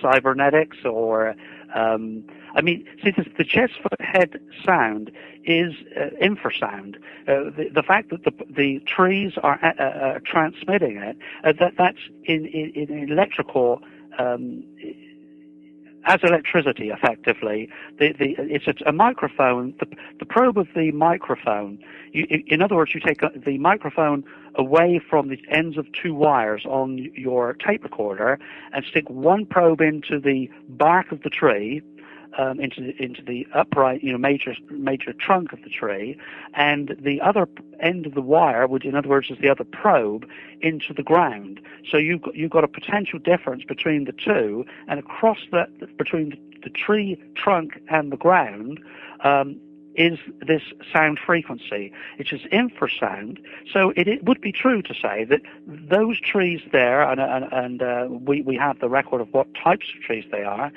cybernetics, or see, the chestfoot head sound is infrasound. The fact that the trees are transmitting it, that's in electrical. As electricity, effectively, it's a microphone. The probe of the microphone. In other words, you take the microphone away from the ends of two wires on your tape recorder and stick one probe into the bark of the tree, into the upright, major trunk of the tree, and the other end of the wire, which in other words is the other probe, into the ground. So you've got a potential difference between the two, and across between the tree trunk and the ground is this sound frequency. It's just infrasound. So it would be true to say that those trees there, and we have the record of what types of trees they are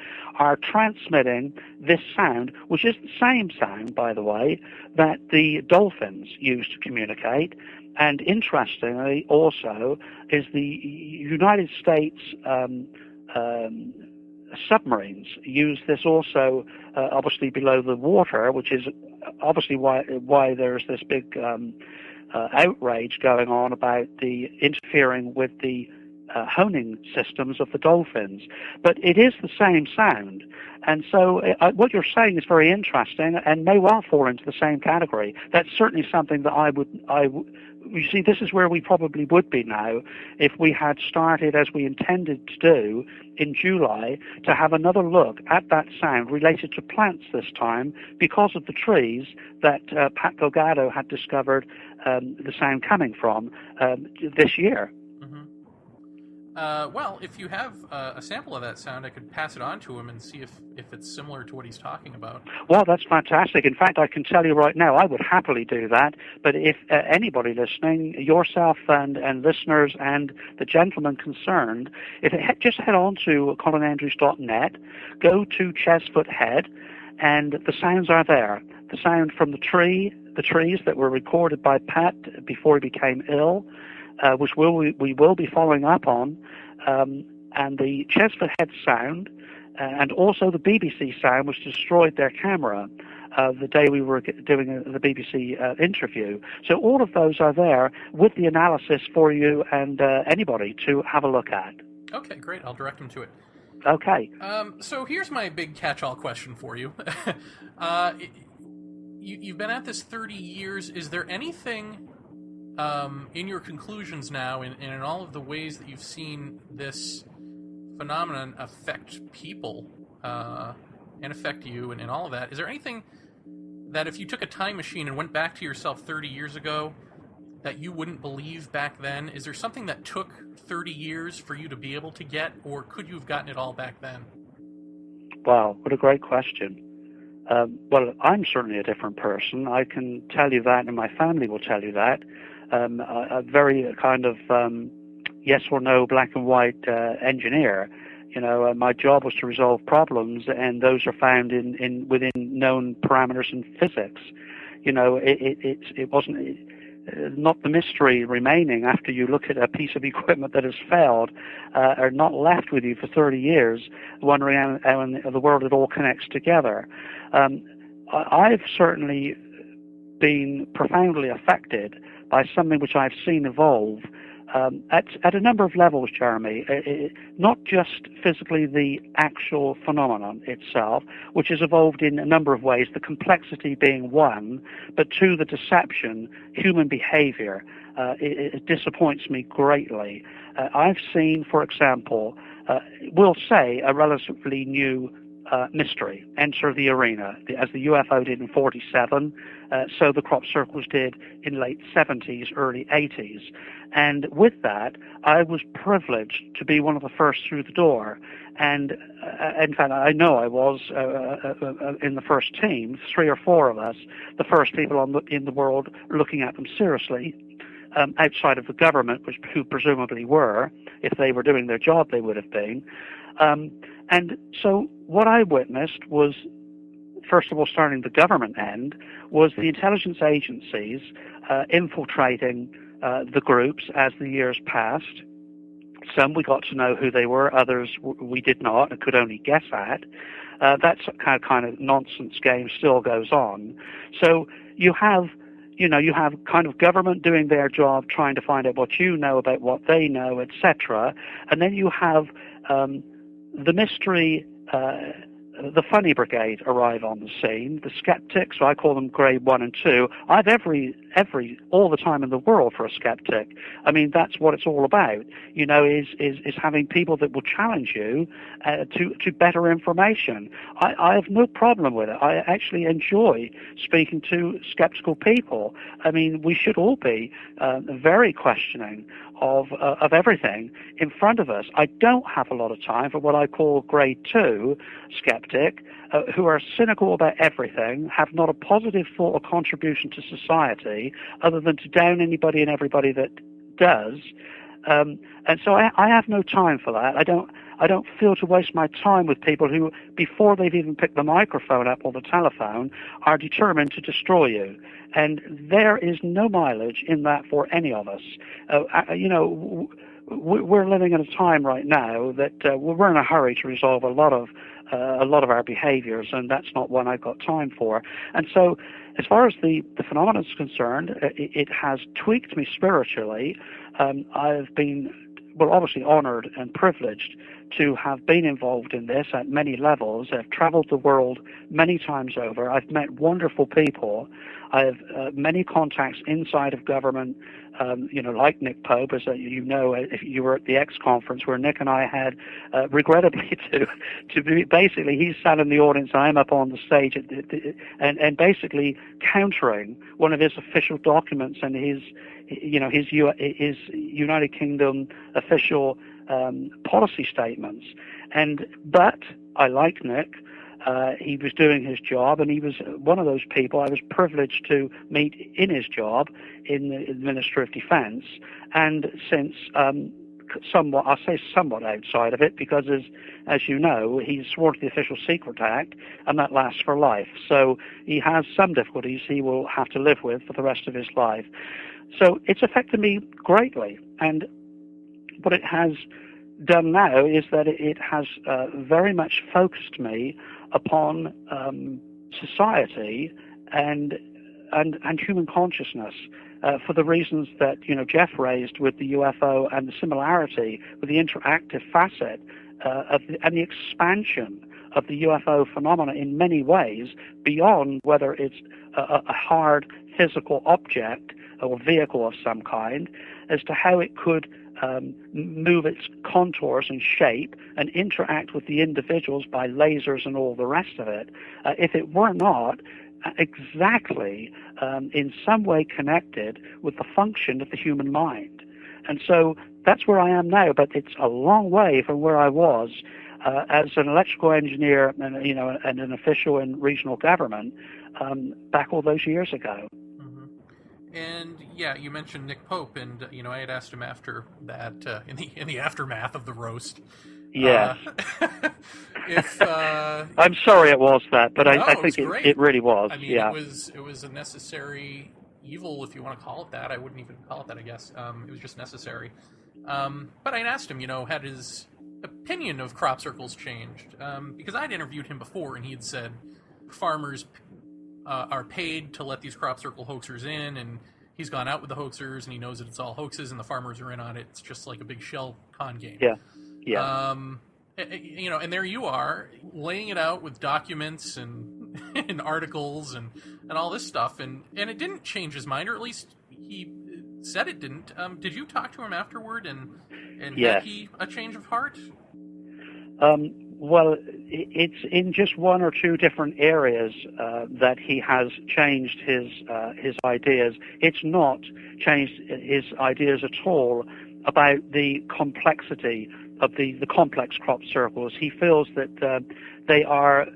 transmitting this sound, which is the same sound, by the way, that the dolphins use to communicate. And interestingly, also, is the United States submarines use this also, obviously below the water, which is obviously why there's this big outrage going on about the interfering with the honing systems of the dolphins. But it is the same sound, and so what you're saying is very interesting and may well fall into the same category. That's certainly something that you see, this is where we probably would be now if we had started, as we intended to do in July, to have another look at that sound related to plants this time, because of the trees that Pat Delgado had discovered the sound coming from this year. Well, if you have a sample of that sound, I could pass it on to him and see if it's similar to what he's talking about. Well, that's fantastic. In fact, I can tell you right now, I would happily do that. But if anybody listening, yourself and listeners and the gentleman concerned, just head on to colinandrews.net, go to Chestfoot Head, and the sounds are there. The sound from the trees that were recorded by Pat before he became ill, which we will be following up on, and the Chestfoot Head sound, and also the BBC sound, which destroyed their camera the day we were doing the BBC interview. So all of those are there with the analysis for you and anybody to have a look at. Okay, great. I'll direct them to it. Okay. So here's my big catch-all question for you. You've been at this 30 years. Is there anything in your conclusions now, and in all of the ways that you've seen this phenomenon affect people and affect you and all of that, is there anything that if you took a time machine and went back to yourself 30 years ago that you wouldn't believe back then? Is there something that took 30 years for you to be able to get, or could you have gotten it all back then? Wow, what a great question. Well, I'm certainly a different person. I can tell you that, and my family will tell you that. A very kind of yes or no, black and white engineer. My job was to resolve problems, and those are found within known parameters in physics. It wasn't not the mystery remaining after you look at a piece of equipment that has failed, or not left with you for 30 years, wondering how in the world it all connects together. I've certainly been profoundly affected by something which I've seen evolve at a number of levels, Jeremy. Not just physically the actual phenomenon itself, which has evolved in a number of ways, the complexity being one, but two, the deception, human behavior. It disappoints me greatly. I've seen, for example, we'll say a relatively new mystery enter the arena, as the UFO did in 47, so the crop circles did in late 70s, early 80s. And with that, I was privileged to be one of the first through the door. And in fact, I know I was in the first team, 3 or 4 of us, the first people in the world looking at them seriously, outside of the government, who presumably were. If they were doing their job, they would have been. And so what I witnessed was, first of all, starting the government end, was the intelligence agencies infiltrating the groups as the years passed. Some we got to know who they were, others we did not and could only guess at. That kind of nonsense game still goes on. So you have kind of government doing their job, trying to find out what you know about what they know, etc. And then you have the mystery, the funny brigade arrive on the scene, the skeptics, so I call them grade 1 and 2. I've all the time in the world for a skeptic. I mean, that's what it's all about, is having people that will challenge you to better information. I have no problem with it. I actually enjoy speaking to skeptical people. I mean, we should all be very questioning of everything in front of us. I don't have a lot of time for what I call grade 2 skeptic, who are cynical about everything, have not a positive thought or contribution to society other than to down anybody and everybody that does. And so I have no time for that. I don't feel to waste my time with people who, before they've even picked the microphone up or the telephone, are determined to destroy you. And there is no mileage in that for any of us. We're living in a time right now that we're in a hurry to resolve a lot of our behaviors, and that's not one I've got time for. And so, as far as the phenomenon is concerned, it has tweaked me spiritually. I've been, obviously honored and privileged to have been involved in this at many levels. I've traveled the world many times over. I've met wonderful people. I have many contacts inside of government, like Nick Pope, as if you were at the X conference where Nick and I had, regrettably, to be basically, he's sat in the audience, I'm up on the stage, and basically countering one of his official documents and his United Kingdom official policy statements. But I like Nick. He was doing his job, and he was one of those people I was privileged to meet in his job in the Ministry of Defence. And since somewhat outside of it, because as you know, he's sworn to the Official Secret Act, and that lasts for life. So he has some difficulties he will have to live with for the rest of his life. So it's affected me greatly, and what it has done now is that it has very much focused me upon society and human consciousness for the reasons that Jeff raised with the UFO and the similarity with the interactive facet and the expansion of the UFO phenomena in many ways beyond whether it's a hard physical object or vehicle of some kind, as to how it could move its contours and shape and interact with the individuals by lasers and all the rest of it. If it were not exactly in some way connected with the function of the human mind. And so that's where I am now, but it's a long way from where I was as an electrical engineer and and an official in regional government back all those years ago. And yeah, you mentioned Nick Pope, and I had asked him after that in the aftermath of the roast. Yeah. If I'm sorry it was that, but no, I think it really was. I mean, yeah. it was a necessary evil, if you want to call it that. I wouldn't even call it that, I guess. It was just necessary. But I asked him, had his opinion of crop circles changed? Because I'd interviewed him before, and he had said farmers are paid to let these crop circle hoaxers in, and he's gone out with the hoaxers, and he knows that it's all hoaxes, and the farmers are in on it. It's just like a big shell con game. Yeah. And there you are, laying it out with documents and and articles and all this stuff, and it didn't change his mind, or at least he said it didn't. Did you talk to him afterward, and yes. had he a change of heart? Well, it's in just one or two different areas that he has changed his ideas. It's not changed his ideas at all about the complexity of the complex crop circles. He feels that they are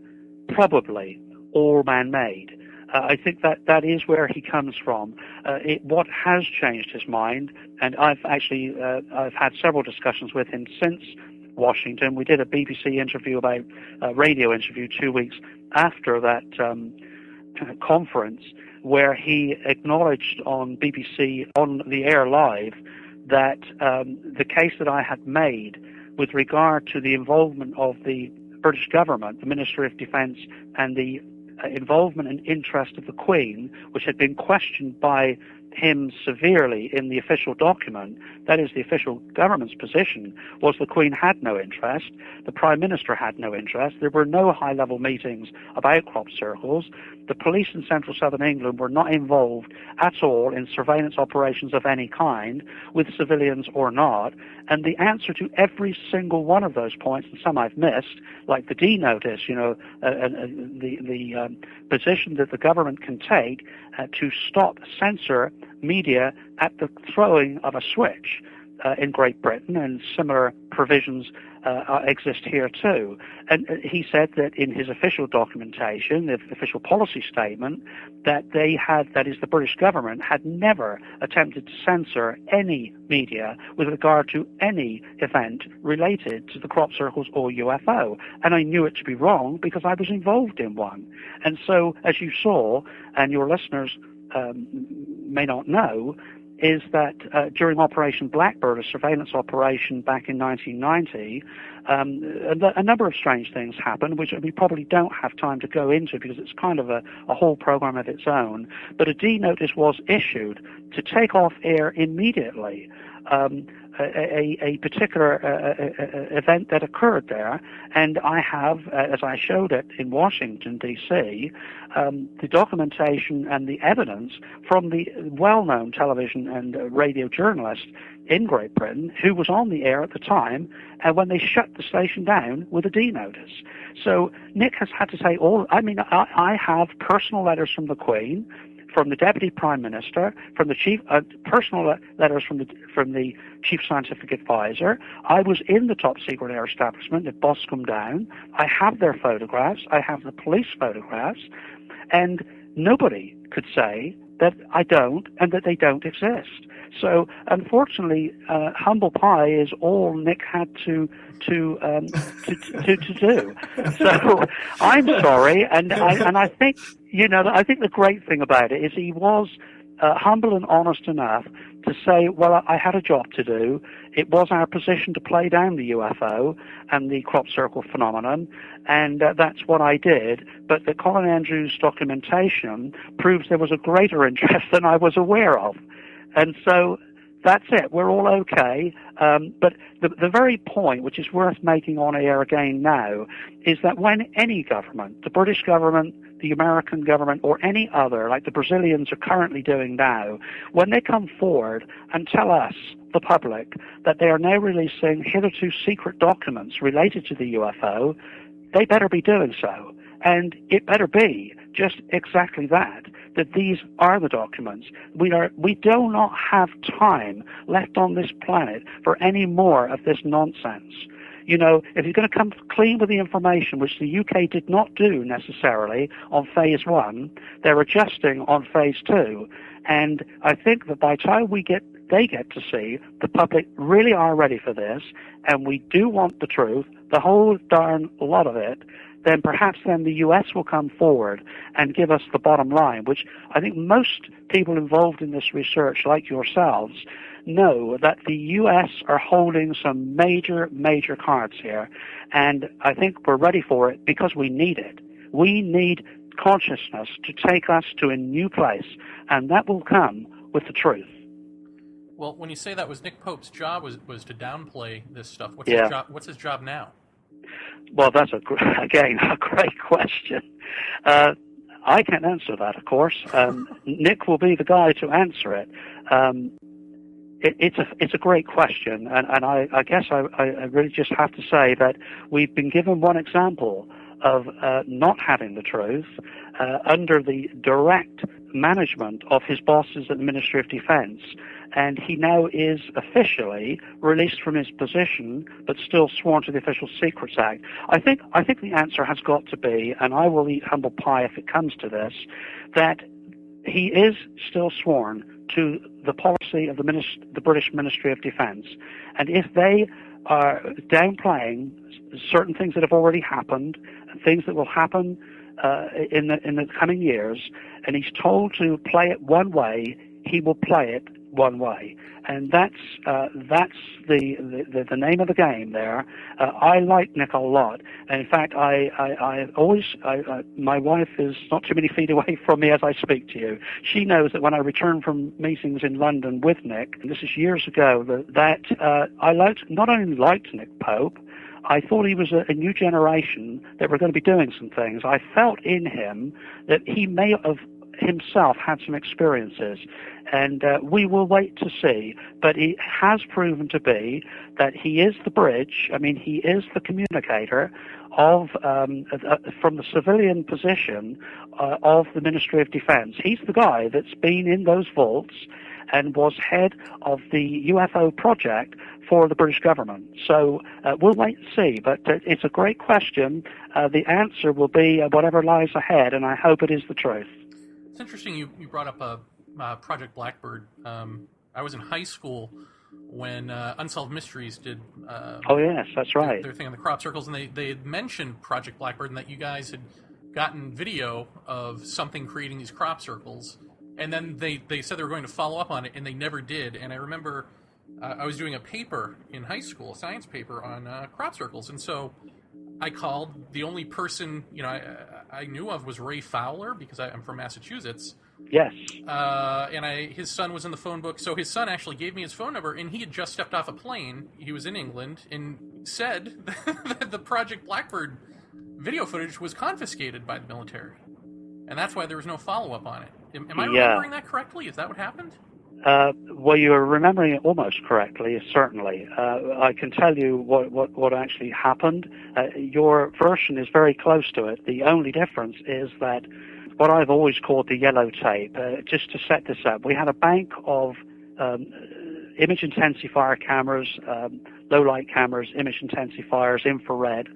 probably all man-made. I think that is where he comes from. What has changed his mind, and I've had several discussions with him since Washington. We did a BBC interview radio interview 2 weeks after that conference, where he acknowledged on BBC on the air live that the case that I had made with regard to the involvement of the British government, the Ministry of Defence, and the involvement and interest of the Queen, which had been questioned by him severely in the official document, that is the official government's position, was the Queen had no interest, the Prime Minister had no interest, there were no high-level meetings about crop circles, the police in central southern England were not involved at all in surveillance operations of any kind, with civilians or not, and the answer to every single one of those points, and some I've missed, like the D notice, the position that the government can take to stop, censor media at the throwing of a switch in Great Britain, and similar provisions exist here too. And he said that in his official documentation, the official policy statement, that that is the British government, had never attempted to censor any media with regard to any event related to the crop circles or UFO. And I knew it to be wrong because I was involved in one. And so, as you saw, and your listeners may not know, is that during Operation Blackbird, a surveillance operation back in 1990, a number of strange things happened, which we probably don't have time to go into because it's kind of a whole program of its own. But a D notice was issued to take off air immediately a particular event that occurred there, and I have, as I showed it in Washington, D.C., the documentation and the evidence from the well-known television and radio journalist in Great Britain who was on the air at the time, and when they shut the station down with a D notice. So Nick has had to say I have personal letters from the Queen, from the Deputy Prime Minister, from the chief, personal letters from the Chief Scientific Advisor. I was in the top secret air establishment at Boscombe Down. I have their photographs. I have the police photographs. And nobody could say that I don't and that they don't exist. So, unfortunately, humble pie is all Nick had to do. So, I'm sorry, and I think I think the great thing about it is he was humble and honest enough to say, well, I had a job to do. It was our position to play down the UFO and the crop circle phenomenon, and that's what I did. But the Colin Andrews documentation proves there was a greater interest than I was aware of. And so that's it. We're all okay. But the very point, which is worth making on air again now, is that when any government, the British government, the American government, or any other, like the Brazilians are currently doing now, when they come forward and tell us, the public, that they are now releasing hitherto secret documents related to the UFO, they better be doing so. And it better be just exactly that these are the documents. We do not have time left on this planet for any more of this nonsense. If you're going to come clean with the information, which the UK did not do necessarily on phase 1, they're adjusting on phase 2. And I think that by the time they get to see the public really are ready for this, and we do want the truth, the whole darn lot of it, then perhaps the U.S. will come forward and give us the bottom line, which I think most people involved in this research, like yourselves, know that the U.S. are holding some major, major cards here, and I think we're ready for it because we need it. We need consciousness to take us to a new place, and that will come with the truth. Well, when you say that was Nick Pope's job was to downplay this stuff, what's his job now? Well, that's a great question. I can't answer that, of course. Nick will be the guy to answer it. It's a great question, and I guess I really just have to say that we've been given one example of not having the truth under the direct management of his bosses at the Ministry of Defense, and he now is officially released from his position, but still sworn to the Official Secrets Act. I think the answer has got to be, and I will eat humble pie if it comes to this, that he is still sworn to the policy of the British Ministry of Defence. And if they are downplaying certain things that have already happened, things that will happen in the coming years, and he's told to play it one way, he will play it one way. And that's the name of the game there. I like Nick a lot, and in fact, I always my wife is not too many feet away from me as I speak to you. She knows that when I return from meetings in London with Nick, and this is years ago, that I not only liked Nick Pope, I thought he was a new generation that were going to be doing some things. I felt in him that he may have himself had some experiences, and we will wait to see. But it has proven to be that he is the bridge. I mean, he is the communicator of from the civilian position of the Ministry of Defence. He's the guy that's been in those vaults and was head of the UFO project for the British government. So we'll wait and see. But it's a great question. The answer will be whatever lies ahead, and I hope it is the truth. It's interesting you brought up Project Blackbird. I was in high school when Unsolved Mysteries did oh, yes, that's right. their thing on the crop circles, and they had mentioned Project Blackbird and that you guys had gotten video of something creating these crop circles, and then they said they were going to follow up on it, and they never did. And I remember I was doing a paper in high school, a science paper on crop circles, and so I called. The only person I knew of was Ray Fowler, because I'm from Massachusetts. Yes. And his son was in the phone book, so his son actually gave me his phone number, and he had just stepped off a plane. He was in England, and said that the Project Blackbird video footage was confiscated by the military, and that's why there was no follow-up on it. Am I remembering that correctly? Is that what happened? Well, you're remembering it almost correctly, certainly. I can tell you what actually happened. Your version is very close to it. The only difference is that what I've always called the yellow tape, just to set this up, we had a bank of image intensifier cameras, low-light cameras, image intensifiers, infrared,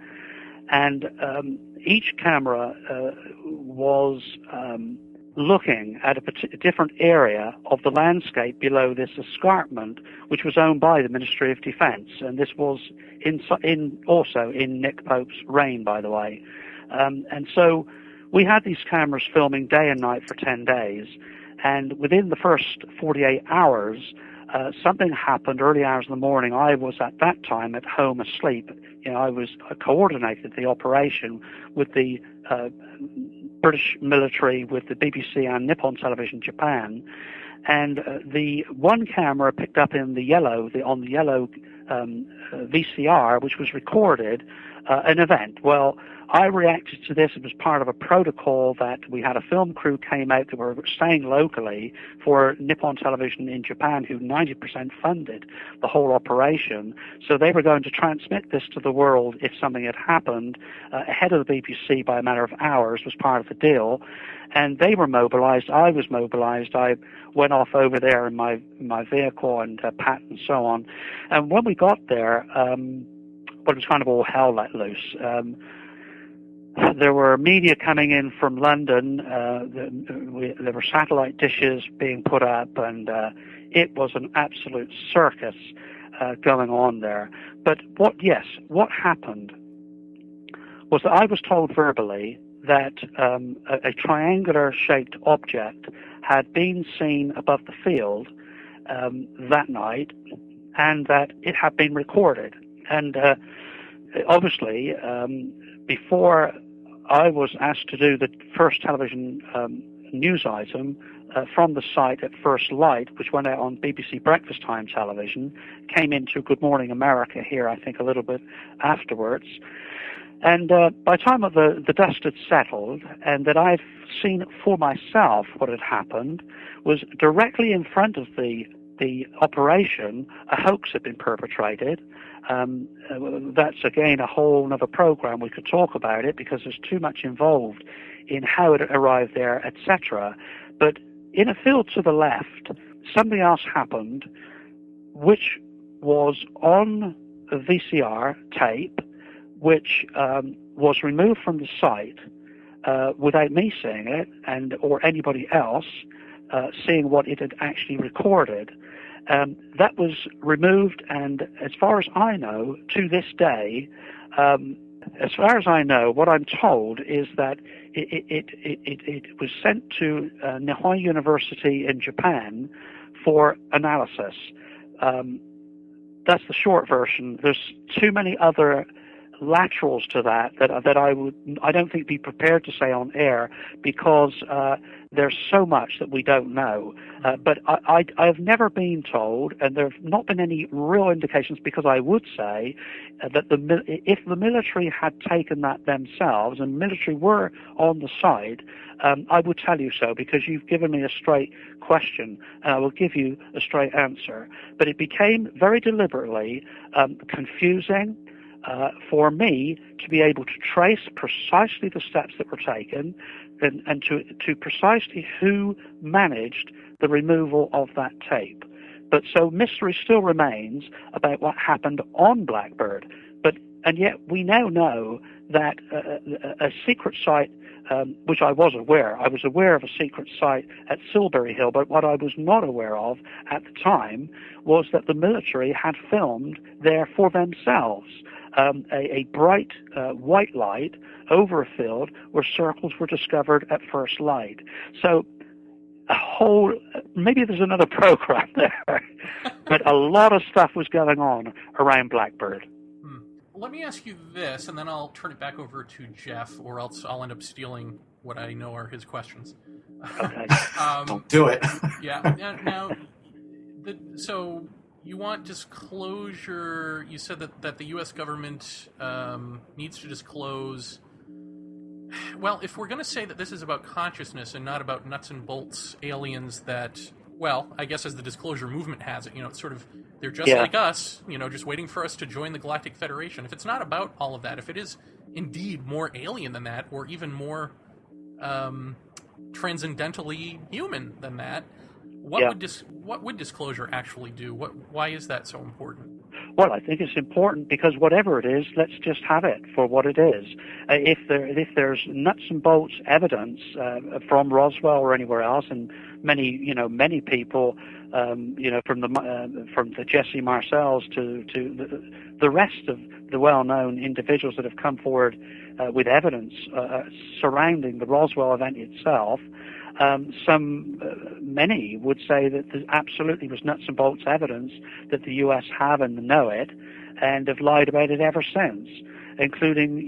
and each camera was looking at a different area of the landscape below this escarpment, which was owned by the Ministry of Defence. And this was also in Nick Pope's reign, by the way. And so we had these cameras filming day and night for 10 days. And within the first 48 hours, something happened early hours in the morning. I was at that time at home asleep. I coordinated the operation with the British military, with the BBC and Nippon Television Japan, and the one camera picked up on the yellow VCR, which was recorded an event. Well, I reacted to this. It was part of a protocol that we had a film crew came out that were staying locally for Nippon Television in Japan, who 90% funded the whole operation. So they were going to transmit this to the world if something had happened ahead of the BBC by a matter of hours, was part of the deal. And they were mobilized. I was mobilized. I went off over there in my vehicle and Pat and so on. And when we got there, it was kind of all hell let loose. There were media coming in from London. There were satellite dishes being put up, and it was an absolute circus going on there. But what happened was that I was told verbally that a triangular-shaped object had been seen above the field that night, and that it had been recorded. And obviously, before I was asked to do the first television news item from the site at first light, which went out on BBC Breakfast Time television, came into Good Morning America here, I think, a little bit afterwards. And by the time of the dust had settled, and that I've seen for myself what had happened, was directly in front of the the operation, a hoax had been perpetrated. That's, again, a whole other program. We could talk about it because there's too much involved in how it arrived there, etc. But in a field to the left, something else happened, which was on a VCR tape, which was removed from the site without me seeing it or anybody else seeing what it had actually recorded. That was removed, and as far as I know, to this day, what I'm told is that it was sent to Nihon University in Japan for analysis. That's the short version. There's too many other laterals to that I don't think be prepared to say on air because there's so much that we don't know. But I've never been told, and there have not been any real indications, because I would say that if the military had taken that themselves and military were on the side, I would tell you so, because you've given me a straight question, and I will give you a straight answer. But it became very deliberately confusing for me to be able to trace precisely the steps that were taken and to precisely who managed the removal of that tape. But so mystery still remains about what happened on Blackbird. And yet we now know that a secret site, which I was aware of a secret site at Silbury Hill, but what I was not aware of at the time was that the military had filmed there for themselves a bright white light over a field where circles were discovered at first light. So maybe there's another program there, but a lot of stuff was going on around Blackbird. Let me ask you this, and then I'll turn it back over to Jeff, or else I'll end up stealing what I know are his questions. Okay. Don't do it. Yeah. Now, so you want disclosure. You said that the U.S. government needs to disclose. Well, if we're going to say that this is about consciousness and not about nuts and bolts aliens that, well, I guess as the disclosure movement has it, it's sort of, they're just like us, just waiting for us to join the Galactic Federation. If it's not about all of that, if it is indeed more alien than that, or even more transcendentally human than that, what would disclosure actually do? Why is that so important? Well, I think it's important because whatever it is, let's just have it for what it is. If there's nuts and bolts evidence from Roswell or anywhere else, and many people, from the Jesse Marcells to the rest of the well-known individuals that have come forward with evidence surrounding the Roswell event itself. Many would say that there absolutely was nuts and bolts evidence that the U.S. have and know it, and have lied about it ever since, including,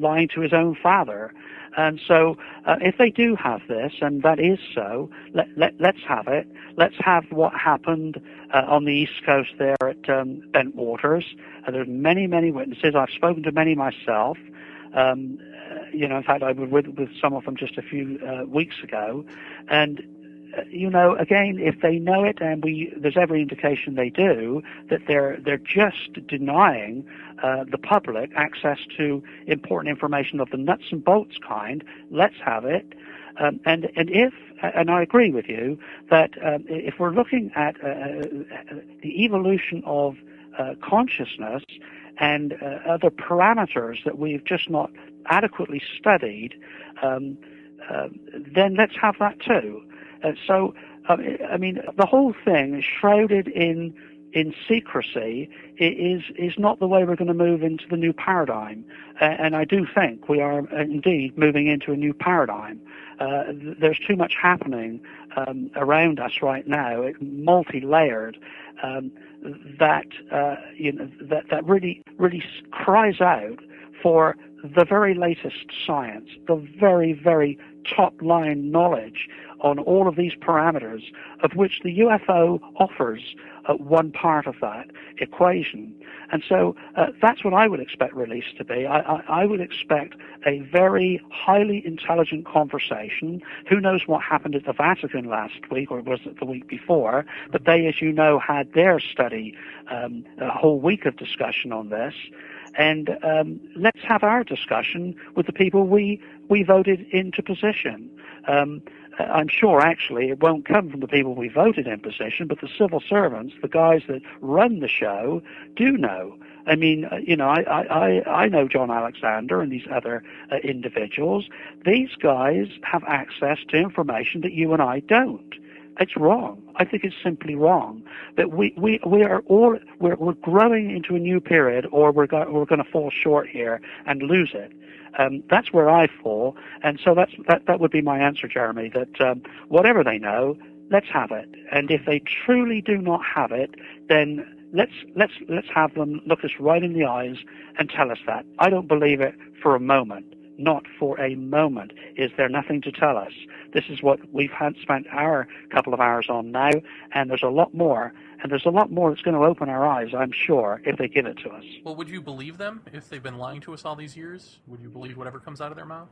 lying to his own father. And so if they do have this, and that is so, let's have it. Let's have what happened on the East Coast there at Bentwaters. There's many, many witnesses. I've spoken to many myself. In fact, I was with some of them just a few weeks ago. And, again, if they know it, and there's every indication they do, that they're just denying the public access to important information of the nuts and bolts kind, let's have it. And I agree with you that if we're looking at the evolution of consciousness and other parameters that we've just not adequately studied, then let's have that too. The whole thing is shrouded in secrecy. Is not the way we're going to move into the new paradigm. And I do think we are indeed moving into a new paradigm. There's too much happening around us right now, multi-layered, that really cries out for the very latest science, the very, very top-line knowledge on all of these parameters, of which the UFO offers one part of that equation. And so that's what I would expect release to be. I would expect a very highly intelligent conversation. Who knows what happened at the Vatican last week, or was it the week before? But they, as you know, had their study, a whole week of discussion on this. And let's have our discussion with the people we voted into position. I'm sure, actually, it won't come from the people we voted in position, but the civil servants, the guys that run the show, do know. I mean, I know John Alexander and these other individuals. These guys have access to information that you and I don't. It's wrong. I think it's simply wrong that we're growing into a new period, or we're going to fall short here and lose it. That's where I fall, and so that would be my answer, Jeremy. That whatever they know, let's have it, and if they truly do not have it, then let's have them look us right in the eyes and tell us that. I don't believe it for a moment. Not for a moment is there nothing to tell us. This is what we've spent our couple of hours on now, and there's a lot more. And there's a lot more that's going to open our eyes, I'm sure, if they give it to us. Well, would you believe them if they've been lying to us all these years? Would you believe whatever comes out of their mouth?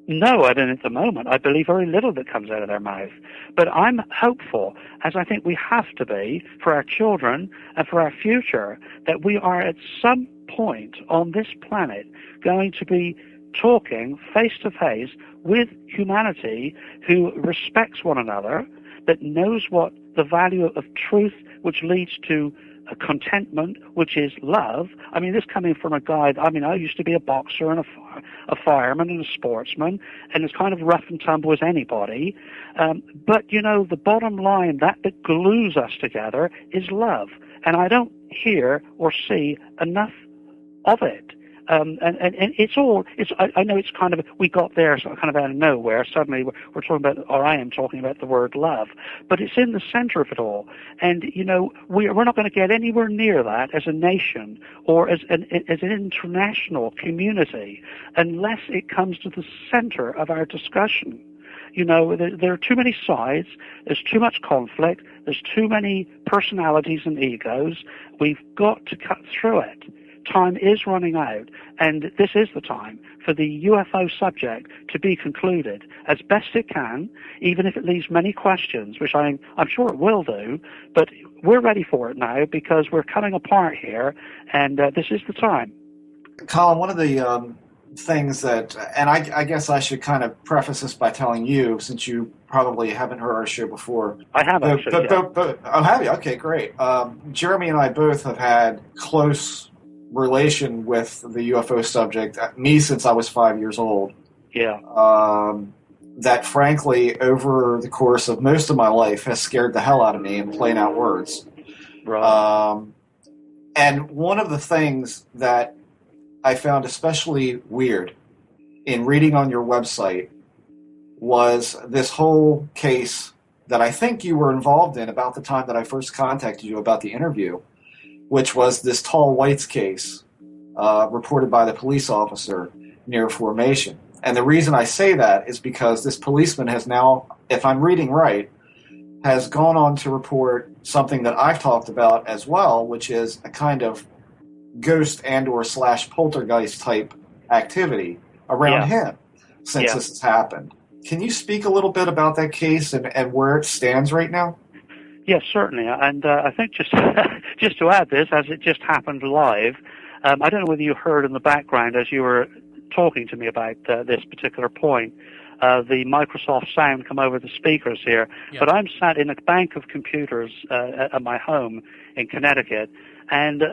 No, I don't at the moment. I believe very little that comes out of their mouth. But I'm hopeful, as I think we have to be, for our children and for our future, that we are at some point on this planet going to be talking face-to-face with humanity who respects one another, that knows what the value of truth, which leads to contentment, which is love. I mean, this coming from a guy, I used to be a boxer and a fireman and a sportsman, and as kind of rough and tumble as anybody. But, the bottom line, that glues us together is love. And I don't hear or see enough of it. And I know it's kind of, we got there sort of kind of out of nowhere. Suddenly we're talking about, or I am talking about the word love, but it's in the center of it all. And, we're not going to get anywhere near that as a nation or as an international community unless it comes to the center of our discussion. There are too many sides, there's too much conflict, there's too many personalities and egos. We've got to cut through it. Time is running out, and this is the time for the UFO subject to be concluded as best it can, even if it leaves many questions, which I'm sure it will do, but we're ready for it now because we're coming apart here, and this is the time. Colin, one of the things that, and I guess I should kind of preface this by telling you, since you probably haven't heard our show before. I have, actually. But oh, have you? Okay, great. Jeremy and I both have had close relation with the UFO subject, me since I was 5 years old. Yeah. That frankly, over the course of most of my life, has scared the hell out of me in plain out words. Right. And one of the things that I found especially weird in reading on your website was this whole case that I think you were involved in about the time that I first contacted you about the interview, which was this Tall Whites case reported by the police officer near Formation. And the reason I say that is because this policeman has now, if I'm reading right, has gone on to report something that I've talked about as well, which is a kind of ghost and or / poltergeist type activity around him since this has happened. Can you speak a little bit about that case and where it stands right now? Yes, certainly. And I think just to add this, as it just happened live, I don't know whether you heard in the background as you were talking to me about this particular point, the Microsoft sound come over the speakers here. Yeah. But I'm sat in a bank of computers at my home in Connecticut, and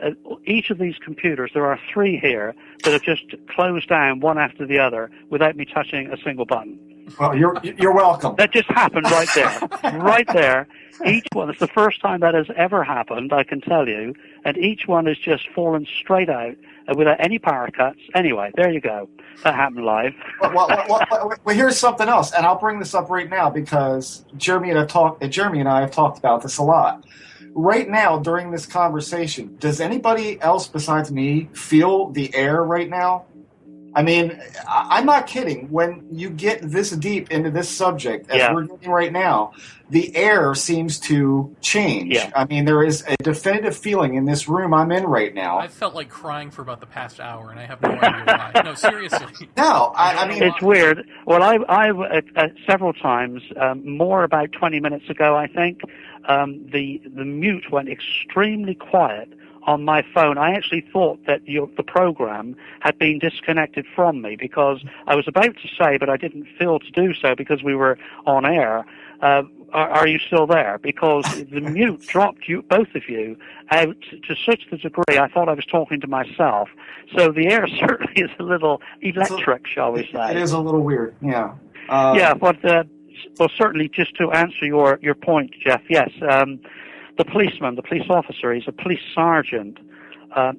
each of these computers, there are 3 here that have just closed down one after the other without me touching a single button. Well, you're welcome. That just happened right there. Right there. Each one, it's the first time that has ever happened, I can tell you, and each one has just fallen straight out without any power cuts. Anyway, there you go. That happened live. Well, here's something else, and I'll bring this up right now because Jeremy and I have talked about this a lot. Right now, during this conversation, does anybody else besides me feel the air right now? I mean, I'm not kidding. When you get this deep into this subject, as we're getting right now, the air seems to change. Yeah. I mean, there is a definitive feeling in this room I'm in right now. I've felt like crying for about the past hour, and I have no idea why. No, seriously. No, I mean... It's weird. Well, I've several times, more about 20 minutes ago, I think, the mute went extremely quiet on my phone. I actually thought that the program had been disconnected from me, because I was about to say, but I didn't feel to do so because we were on air. Are you still there? Because the mute dropped you, both of you, out to such a degree I thought I was talking to myself. So the air certainly is a little electric, shall we say. It is a little weird, yeah. But well, certainly just to answer your point, Jeff, yes, the policeman, the police officer, he's a police sergeant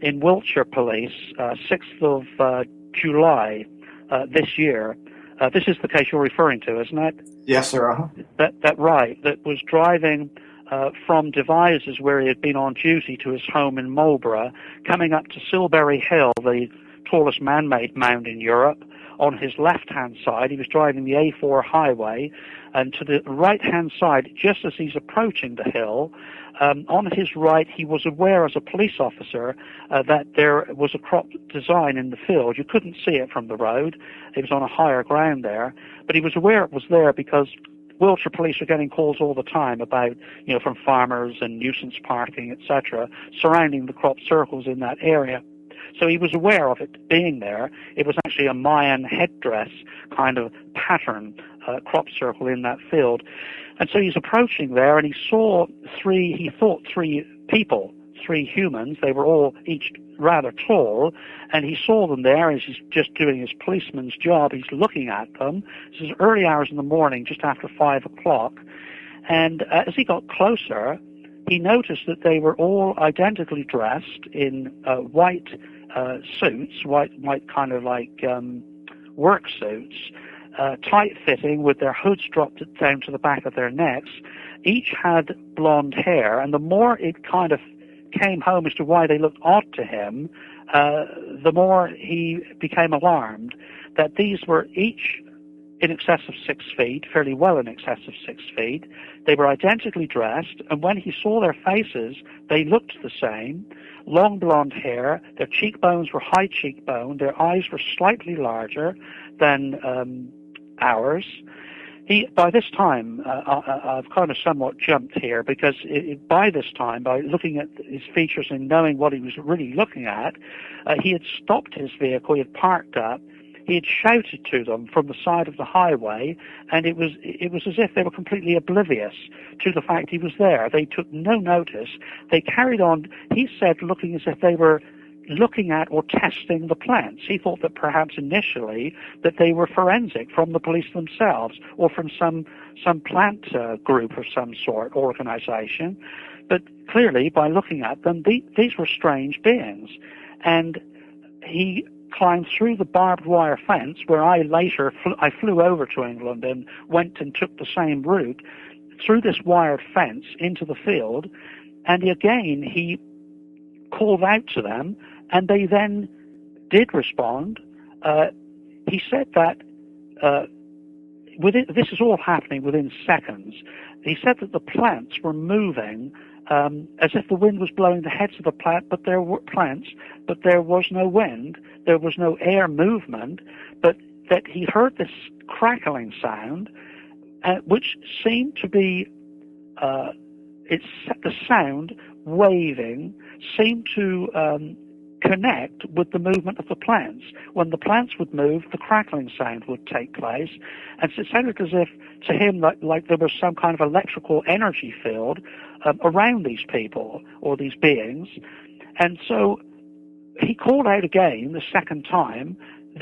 in Wiltshire Police, 6th of July this year. This is the case you're referring to, isn't it? Yes, sir. Uh-huh. That right. That was driving from Devizes, where he had been on duty, to his home in Marlborough, coming up to Silbury Hill, the tallest man-made mound in Europe. On his left-hand side, he was driving the A4 highway, and to the right-hand side, just as he's approaching the hill, on his right, he was aware as a police officer that there was a crop design in the field. You couldn't see it from the road. It was on a higher ground there, but he was aware it was there because Wiltshire Police are getting calls all the time about, from farmers and nuisance parking, etc., surrounding the crop circles in that area. So he was aware of it being there. It was actually a Mayan headdress kind of pattern crop circle in that field. And so he's approaching there, and he saw three people, three humans. They were all each rather tall, and he saw them there as he's just doing his policeman's job. He's looking at them. This is early hours in the morning, just after 5 o'clock. And as he got closer, he noticed that they were all identically dressed in white suits, white kind of like work suits, tight-fitting, with their hoods dropped down to the back of their necks. Each had blonde hair, and the more it kind of came home as to why they looked odd to him, the more he became alarmed that these were each in excess of 6 feet, fairly well in excess of 6 feet. They were identically dressed, and when he saw their faces, they looked the same. Long blonde hair, their cheekbones were high cheekbone, their eyes were slightly larger than ours. By this time, I've kind of somewhat jumped here, because by this time, by looking at his features and knowing what he was really looking at, he had stopped his vehicle, he had parked up, he had shouted to them from the side of the highway, and it was as if they were completely oblivious to the fact he was there. They took no notice. They carried on, he said, looking as if they were looking at or testing the plants. He thought that perhaps initially that they were forensic from the police themselves, or from some plant group of some sort, organization. But clearly, by looking at them, these were strange beings. And he climbed through the barbed wire fence, where I later I flew over to England and went and took the same route through this wired fence into the field. And again, he called out to them, and they then did respond. He said that this is all happening within seconds. He said that the plants were moving as if the wind was blowing the heads of the plant, but there were plants, but there was no wind, there was no air movement, but that he heard this crackling sound, which seemed to be the sound waving seemed to connect with the movement of the plants. When the plants would move, the crackling sound would take place, and it sounded as if to him like there was some kind of electrical energy field around these people or these beings. And so he called out again the second time.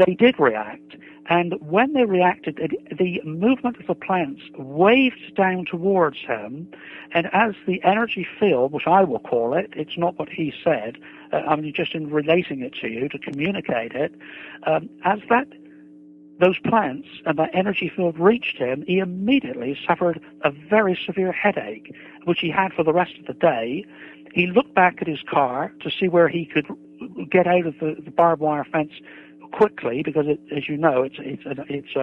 They did react, and when they reacted, the movement of the plants waved down towards him, and as the energy field, which I will call it, it's not what he said, I'm just in relating it to you to communicate it, as those plants and that energy field reached him, he immediately suffered a very severe headache, which he had for the rest of the day. He looked back at his car to see where he could get out of the barbed wire fence quickly, because as you know, it's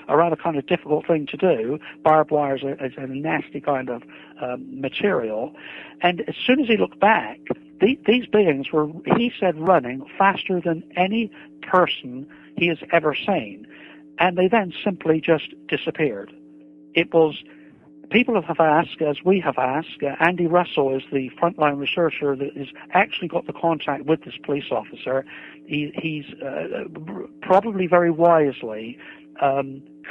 a rather kind of difficult thing to do. Barbed wire is a nasty kind of material, and as soon as he looked back, these beings were, he said, running faster than any person he has ever seen, and they then simply just disappeared. It was. People have asked, as we have asked, Andy Russell is the frontline researcher that has actually got the contact with this police officer. He's probably very wisely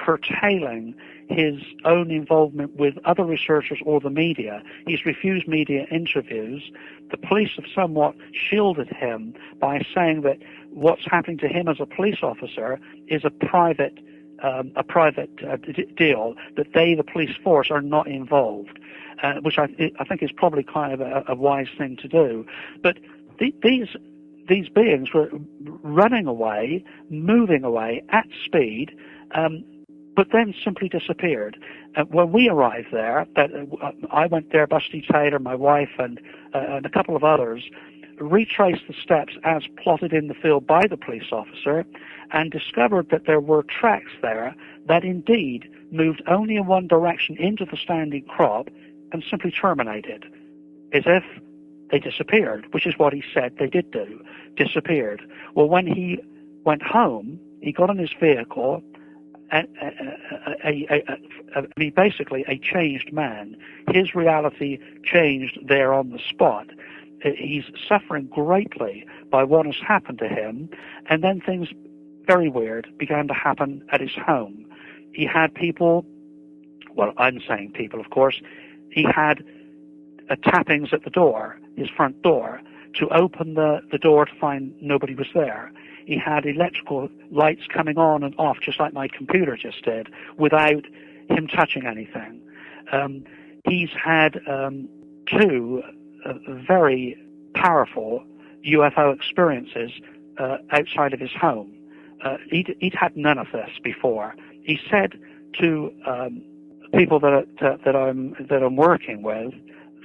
curtailing his own involvement with other researchers or the media. He's refused media interviews. The police have somewhat shielded him by saying that what's happening to him as a police officer is a private deal, that they, the police force, are not involved, which I think is probably kind of a wise thing to do. But these beings were running away, moving away at speed, but then simply disappeared. When we arrived there, I went there, Busty Taylor, my wife, and a couple of others, retraced the steps as plotted in the field by the police officer, and discovered that there were tracks there that indeed moved only in one direction into the standing crop and simply terminated, as if they disappeared, which is what he said they did do, disappeared. Well, when he went home, he got in his vehicle, basically a changed man. His reality changed there on the spot. He's suffering greatly by what has happened to him, and then things very weird began to happen at his home. He had people, well, I'm saying people, of course, he had tappings at the door, his front door, to open the door to find nobody was there. He had electrical lights coming on and off, just like my computer just did, without him touching anything. He's had two very powerful UFO experiences outside of his home. He'd had none of this before. He said to people that I'm working with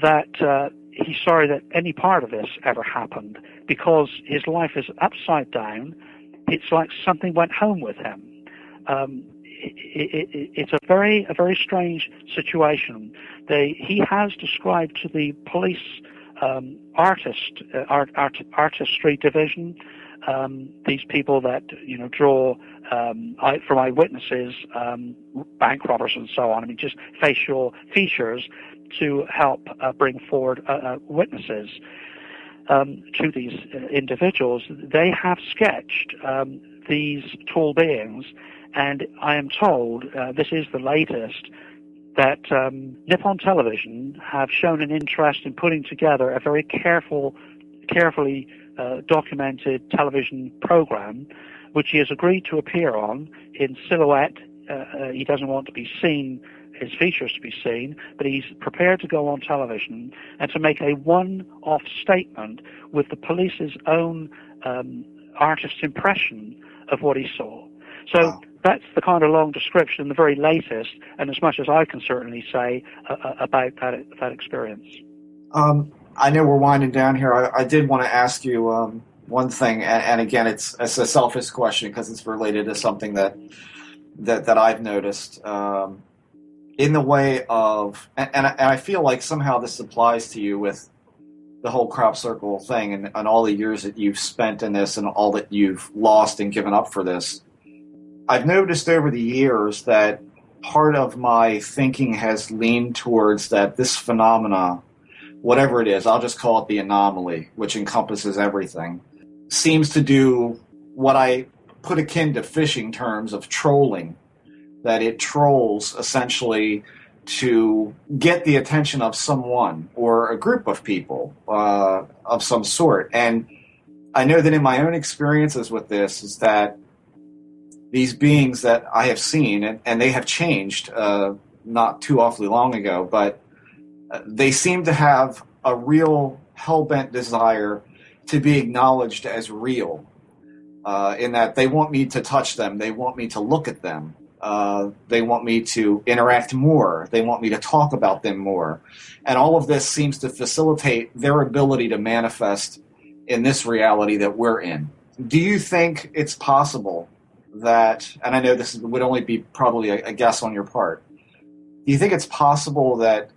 that he's sorry that any part of this ever happened, because his life is upside down. It's like something went home with him. It's a very strange situation. He has described to the police artistry division, these people that draw from eyewitnesses, bank robbers and so on. I mean, just facial features to help bring forward witnesses to these individuals. They have sketched these tall beings, and I am told, this is the latest, that Nippon Television have shown an interest in putting together a very carefully documented television program, which he has agreed to appear on in silhouette. He doesn't want to be seen, his features to be seen, but he's prepared to go on television and to make a one-off statement with the police's own artist's impression of what he saw. So that's the kind of long description, the very latest, and as much as I can certainly say about that experience. I know we're winding down here. I did want to ask you one thing, and again, it's a selfish question because it's related to something that I've noticed in the way of, and I feel like somehow this applies to you with the whole crop circle thing and all the years that you've spent in this and all that you've lost and given up for this. I've noticed over the years that part of my thinking has leaned towards that this phenomena, whatever it is, I'll just call it the anomaly, which encompasses everything, seems to do what I put akin to fishing terms of trolling, that it trolls essentially to get the attention of someone or a group of people of some sort. And I know that in my own experiences with this is that these beings that I have seen, and they have changed not too awfully long ago, but they seem to have a real hell-bent desire to be acknowledged as real, in that they want me to touch them, they want me to look at them, they want me to interact more, they want me to talk about them more. And all of this seems to facilitate their ability to manifest in this reality that we're in. Do you think it's possible that, and I know this would only be probably a guess on your part, do you think it's possible that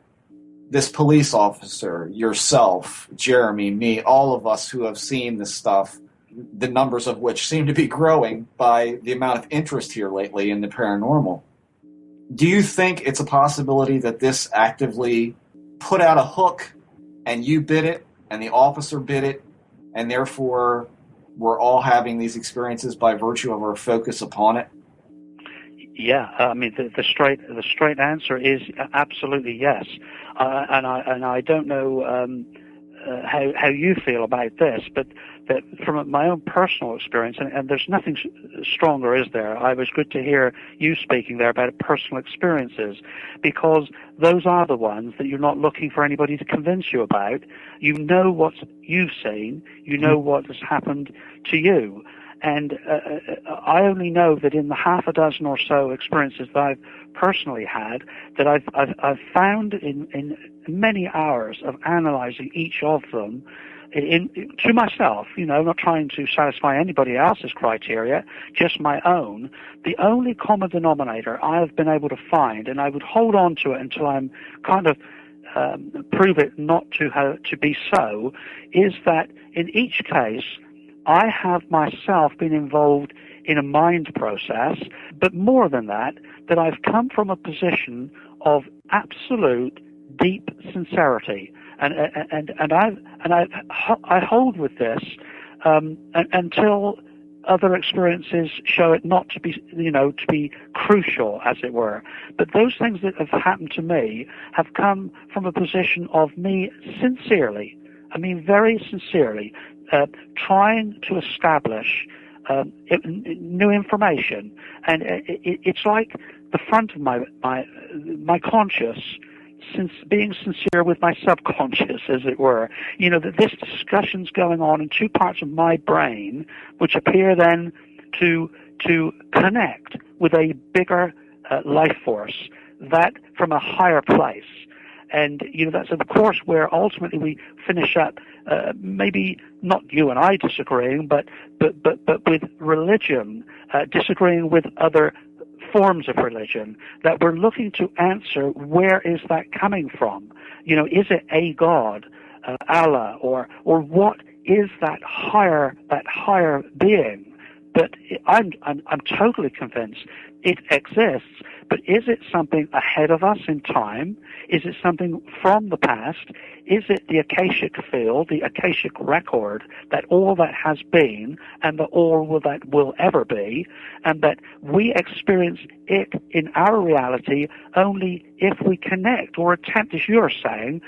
this police officer, yourself, Jeremy, me, all of us who have seen this stuff, the numbers of which seem to be growing by the amount of interest here lately in the paranormal, do you think it's a possibility that this actively put out a hook and you bit it and the officer bit it, and therefore we're all having these experiences by virtue of our focus upon it? Yeah, I mean the straight answer is absolutely yes, and I don't know how you feel about this, but that from my own personal experience, and there's nothing stronger, is there? It was good to hear you speaking there about personal experiences, because those are the ones that you're not looking for anybody to convince you about. You know what you've seen, you know what has happened to you. And I only know that in the half a dozen or so experiences that I've personally had, that I've found in many hours of analyzing each of them, to myself, not trying to satisfy anybody else's criteria, just my own, the only common denominator I have been able to find, and I would hold on to it until I'm kind of prove it not to be so, is that in each case, I have myself been involved in a mind process, but more than that I've come from a position of absolute deep sincerity, and I hold with this until other experiences show it not to be, to be crucial, as it were. But those things that have happened to me have come from a position of me sincerely, very sincerely, trying to establish new information, and it's like the front of my conscious, since being sincere with my subconscious, as it were. That this discussion's going on in two parts of my brain, which appear then to connect with a bigger life force, that from a higher place. And, that's, of course, where ultimately we finish up, maybe not you and I disagreeing, but with religion, disagreeing with other forms of religion, that we're looking to answer, where is that coming from? Is it a God, Allah, or what is that higher being? But I'm totally convinced it exists. But is it something ahead of us in time? Is it something from the past? Is it the Akashic field, the Akashic record, that all that has been and that all that will ever be, and that we experience it in our reality only if we connect, or attempt, as you're saying,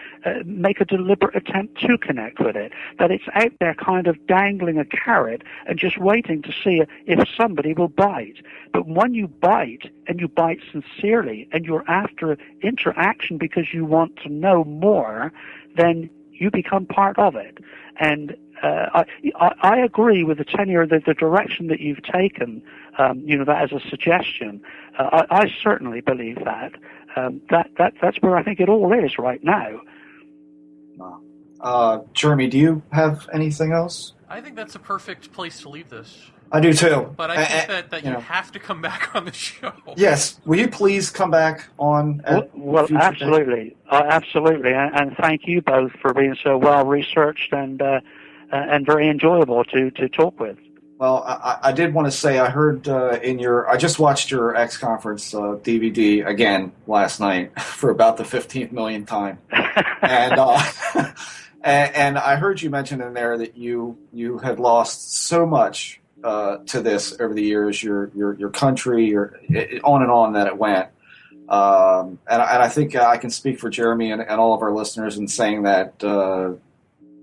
make a deliberate attempt to connect with it, that it's out there kind of dangling a carrot and just waiting to see if somebody will bite. But when you bite, and you bite sincerely, and you're after interaction because you want to know more, then you become part of it. And I agree with the tenure, the direction that you've taken, that as a suggestion. I certainly believe that. That's where I think it all is right now. Jeremy, do you have anything else? I think that's a perfect place to leave this. I do too. But I think that you have to come back on the show. Yes. Will you please come back on? Well, absolutely. Absolutely. And thank you both for being so well researched and very enjoyable to talk with. Well, I did want to say, I heard I just watched your X Conference DVD again last night for about the 15th millionth time. And and I heard you mention in there that you had lost so much to this over the years, your country, on and on that it went. And I think I can speak for Jeremy and all of our listeners in saying that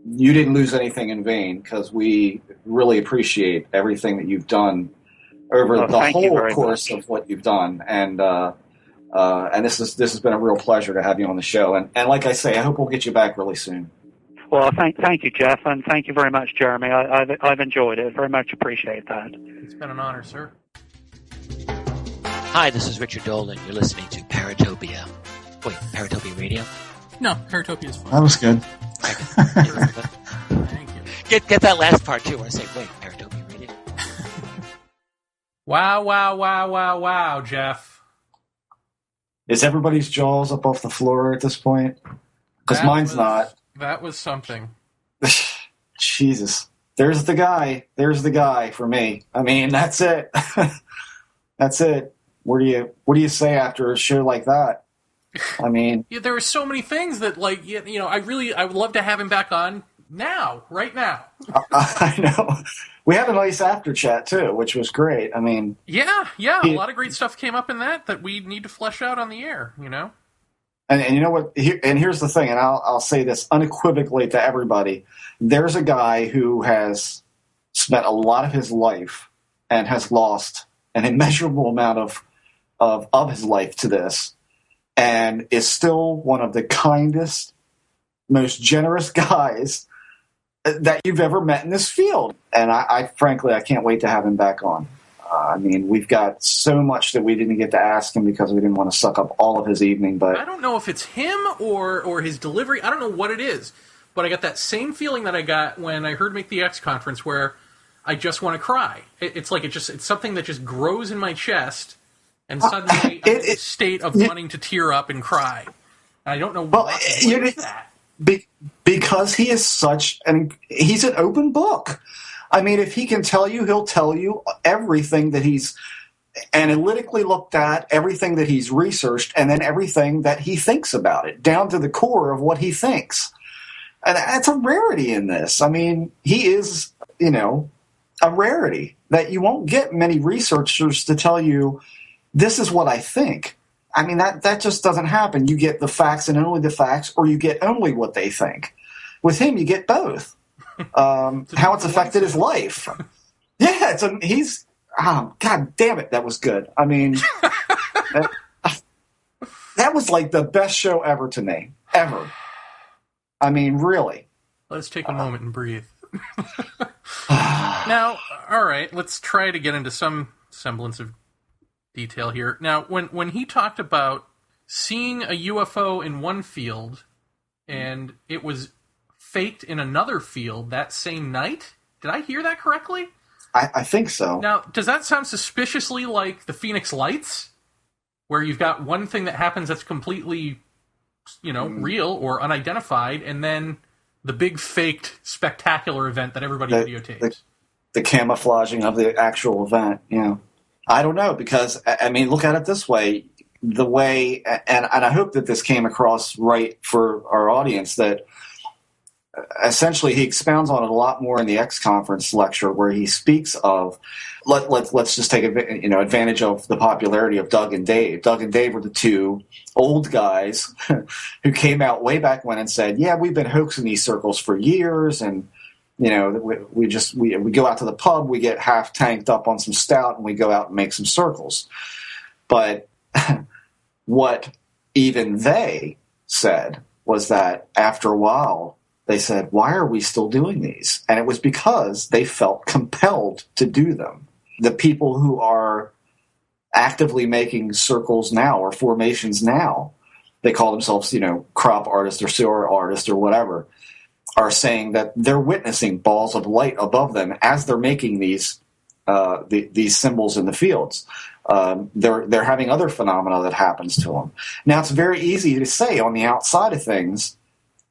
you didn't lose anything in vain, because we really appreciate everything that you've done over the whole course of what you've done. And this has been a real pleasure to have you on the show. And like I say, I hope we'll get you back really soon. Well, thank you, Jeff, and thank you very much, Jeremy. I've enjoyed it. Very much appreciate that. It's been an honor, sir. Hi, this is Richard Dolan. You're listening to Paratopia. Wait, Paratopia Radio? No, Paratopia is fine. That was good. Thank you. Get that last part, too, where I say, wait, Paratopia Radio? Wow, wow, wow, wow, wow, Jeff. Is everybody's jaws up off the floor at this point? Because mine's not. That was something. Jesus. There's the guy. There's the guy for me. I mean, that's it. That's it. What do you say after a show like that? I mean, Yeah, there are so many things that, like, I would love to have him back on now, right now. I know. We had a nice after chat too, which was great. I mean, Yeah, a lot of great stuff came up in that we need to flesh out on the air, And you know what? Here's the thing, and I'll say this unequivocally to everybody. There's a guy who has spent a lot of his life and has lost an immeasurable amount of his life to this, and is still one of the kindest, most generous guys that you've ever met in this field. And I frankly, I can't wait to have him back on. I mean, we've got so much that we didn't get to ask him because we didn't want to suck up all of his evening. But I don't know if it's him or his delivery. I don't know what it is, but I got that same feeling that I got when I heard Make the X conference, where I just want to cry. It's like it's something that just grows in my chest, and suddenly I'm in a state of wanting to tear up and cry. And I don't know what is that. Because he is he's an open book. I mean, if he can tell you, he'll tell you everything that he's analytically looked at, everything that he's researched, and then everything that he thinks about it, down to the core of what he thinks. And that's a rarity in this. I mean, he is, a rarity that you won't get many researchers to tell you, this is what I think. I mean, that just doesn't happen. You get the facts and only the facts, or you get only what they think. With him, you get both. How it's affected his life. Yeah, God damn it, that was good. I mean, that was like the best show ever to me. Ever. I mean, really. Let's take a moment and breathe. Now, all right, let's try to get into some semblance of detail here. Now, when he talked about seeing a UFO in one field and it was faked in another field that same night, did I hear that correctly? I think so. Now, does that sound suspiciously like the Phoenix Lights, where you've got one thing that happens that's completely, real or unidentified, and then the big faked spectacular event that everybody videotapes? The camouflaging of the actual event, I don't know, because, I mean, look at it this way. The way, and I hope that this came across right for our audience, that essentially he expounds on it a lot more in the X conference lecture, where he speaks of, let's just take advantage of the popularity of Doug and Dave. Doug and Dave were the two old guys who came out way back when and said, yeah, we've been hoaxing these circles for years, and we go out to the pub, we get half tanked up on some stout, and we go out and make some circles. But what even they said was that after a while, they said, why are we still doing these? And it was because they felt compelled to do them. The people who are actively making circles now or formations now, they call themselves, crop artists or sewer artists or whatever, are saying that they're witnessing balls of light above them as they're making these symbols in the fields. They're having other phenomena that happens to them. Now, it's very easy to say on the outside of things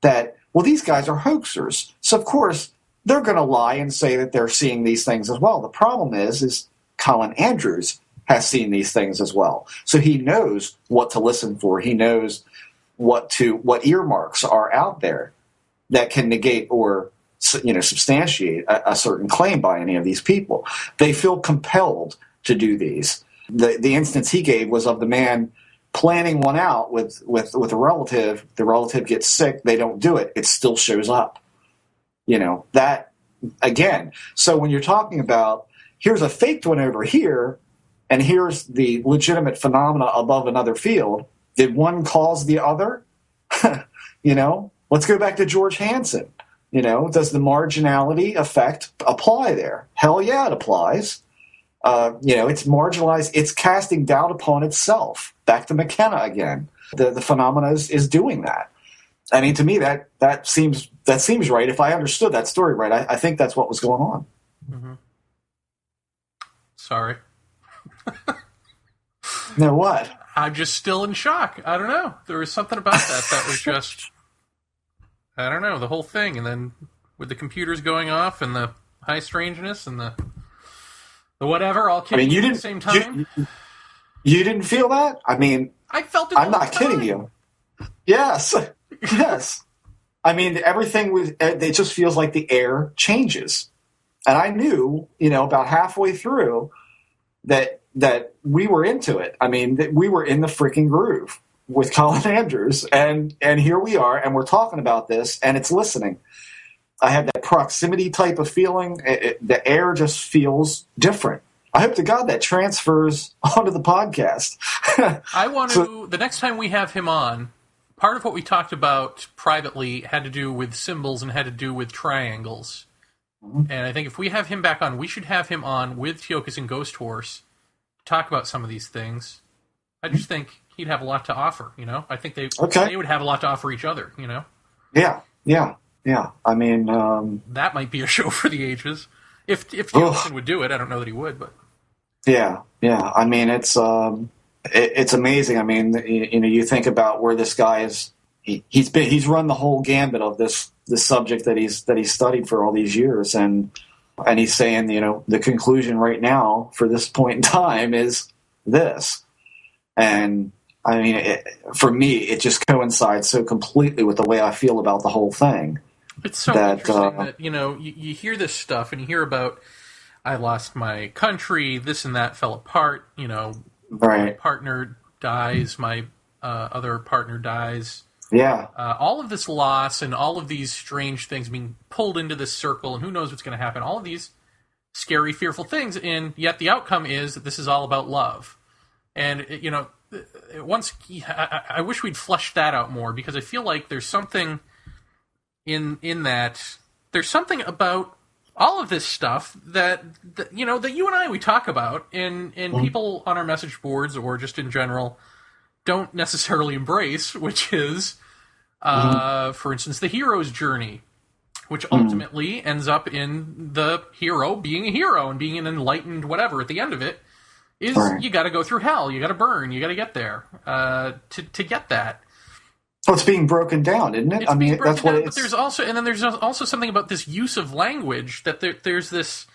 that, well, these guys are hoaxers. So, of course, they're going to lie and say that they're seeing these things as well. The problem is Colin Andrews has seen these things as well. So he knows what to listen for. He knows what earmarks are out there that can negate or substantiate a certain claim by any of these people. They feel compelled to do these. The instance he gave was of the man planning one out with a relative. The relative gets sick. They don't do it. It still shows up. That again. So when you're talking about, here's a faked one over here, and here's the legitimate phenomena above another field, did one cause the other? Let's go back to George Hansen. Does the marginality effect apply there? Hell yeah, it applies. It's marginalized. It's casting doubt upon itself. Back to McKenna again. The phenomena is doing that. I mean, to me, that seems right. If I understood that story right, I think that's what was going on. Mm-hmm. Sorry. No, what? I'm just still in shock. I don't know. There was something about that was just, I don't know, the whole thing. And then with the computers going off and the high strangeness and the whatever, all kicking at the same time. You didn't feel that? I mean, I felt it. I'm not kidding you. Yes. Yes. I mean, everything it just feels like the air changes. And I knew, about halfway through that we were into it. I mean, that we were in the freaking groove with Colin Andrews. And here we are, and we're talking about this, and it's listening. I had that proximity type of feeling. The air just feels different. I hope to God that transfers onto the podcast. I want to, the next time we have him on, part of what we talked about privately had to do with symbols and had to do with triangles. Mm-hmm. And I think if we have him back on, we should have him on with Teokas and Ghost Horse to talk about some of these things. I just think he'd have a lot to offer, I think they would have a lot to offer each other, Yeah. I mean... that might be a show for the ages. If Teokas would do it, I don't know that he would, but... Yeah. I mean, it's amazing. I mean, you think about where this guy is. He's run the whole gambit of this subject that he's studied for all these years, and he's saying, the conclusion right now for this point in time is this. And I mean, for me, it just coincides so completely with the way I feel about the whole thing. It's so interesting that you hear this stuff and you hear about, I lost my country, this and that fell apart, right. My partner dies, my other partner dies. Yeah. All of this loss and all of these strange things being pulled into this circle, and who knows what's going to happen, all of these scary, fearful things, and yet the outcome is that this is all about love. And, I wish we'd fleshed that out more, because I feel like there's something in that, there's something about all of this stuff that you and I, we talk about, and people on our message boards or just in general don't necessarily embrace, which is, for instance, the hero's journey, which ultimately ends up in the hero being a hero and being an enlightened whatever at the end of it, is you got to go through hell, you got to burn, you got to get there to get that. Well, it's being broken down, isn't it? I mean, that's what it's... But there's also something about this use of language that there's this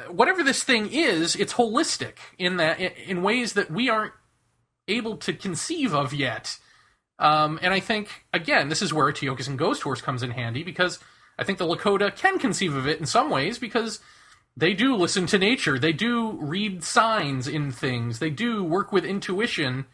whatever this thing is, it's holistic in that in ways that we aren't able to conceive of yet. And I think, again, this is where Teokas and Ghost Horse comes in handy, because I think the Lakota can conceive of it in some ways, because they do listen to nature. They do read signs in things. They do work with intuition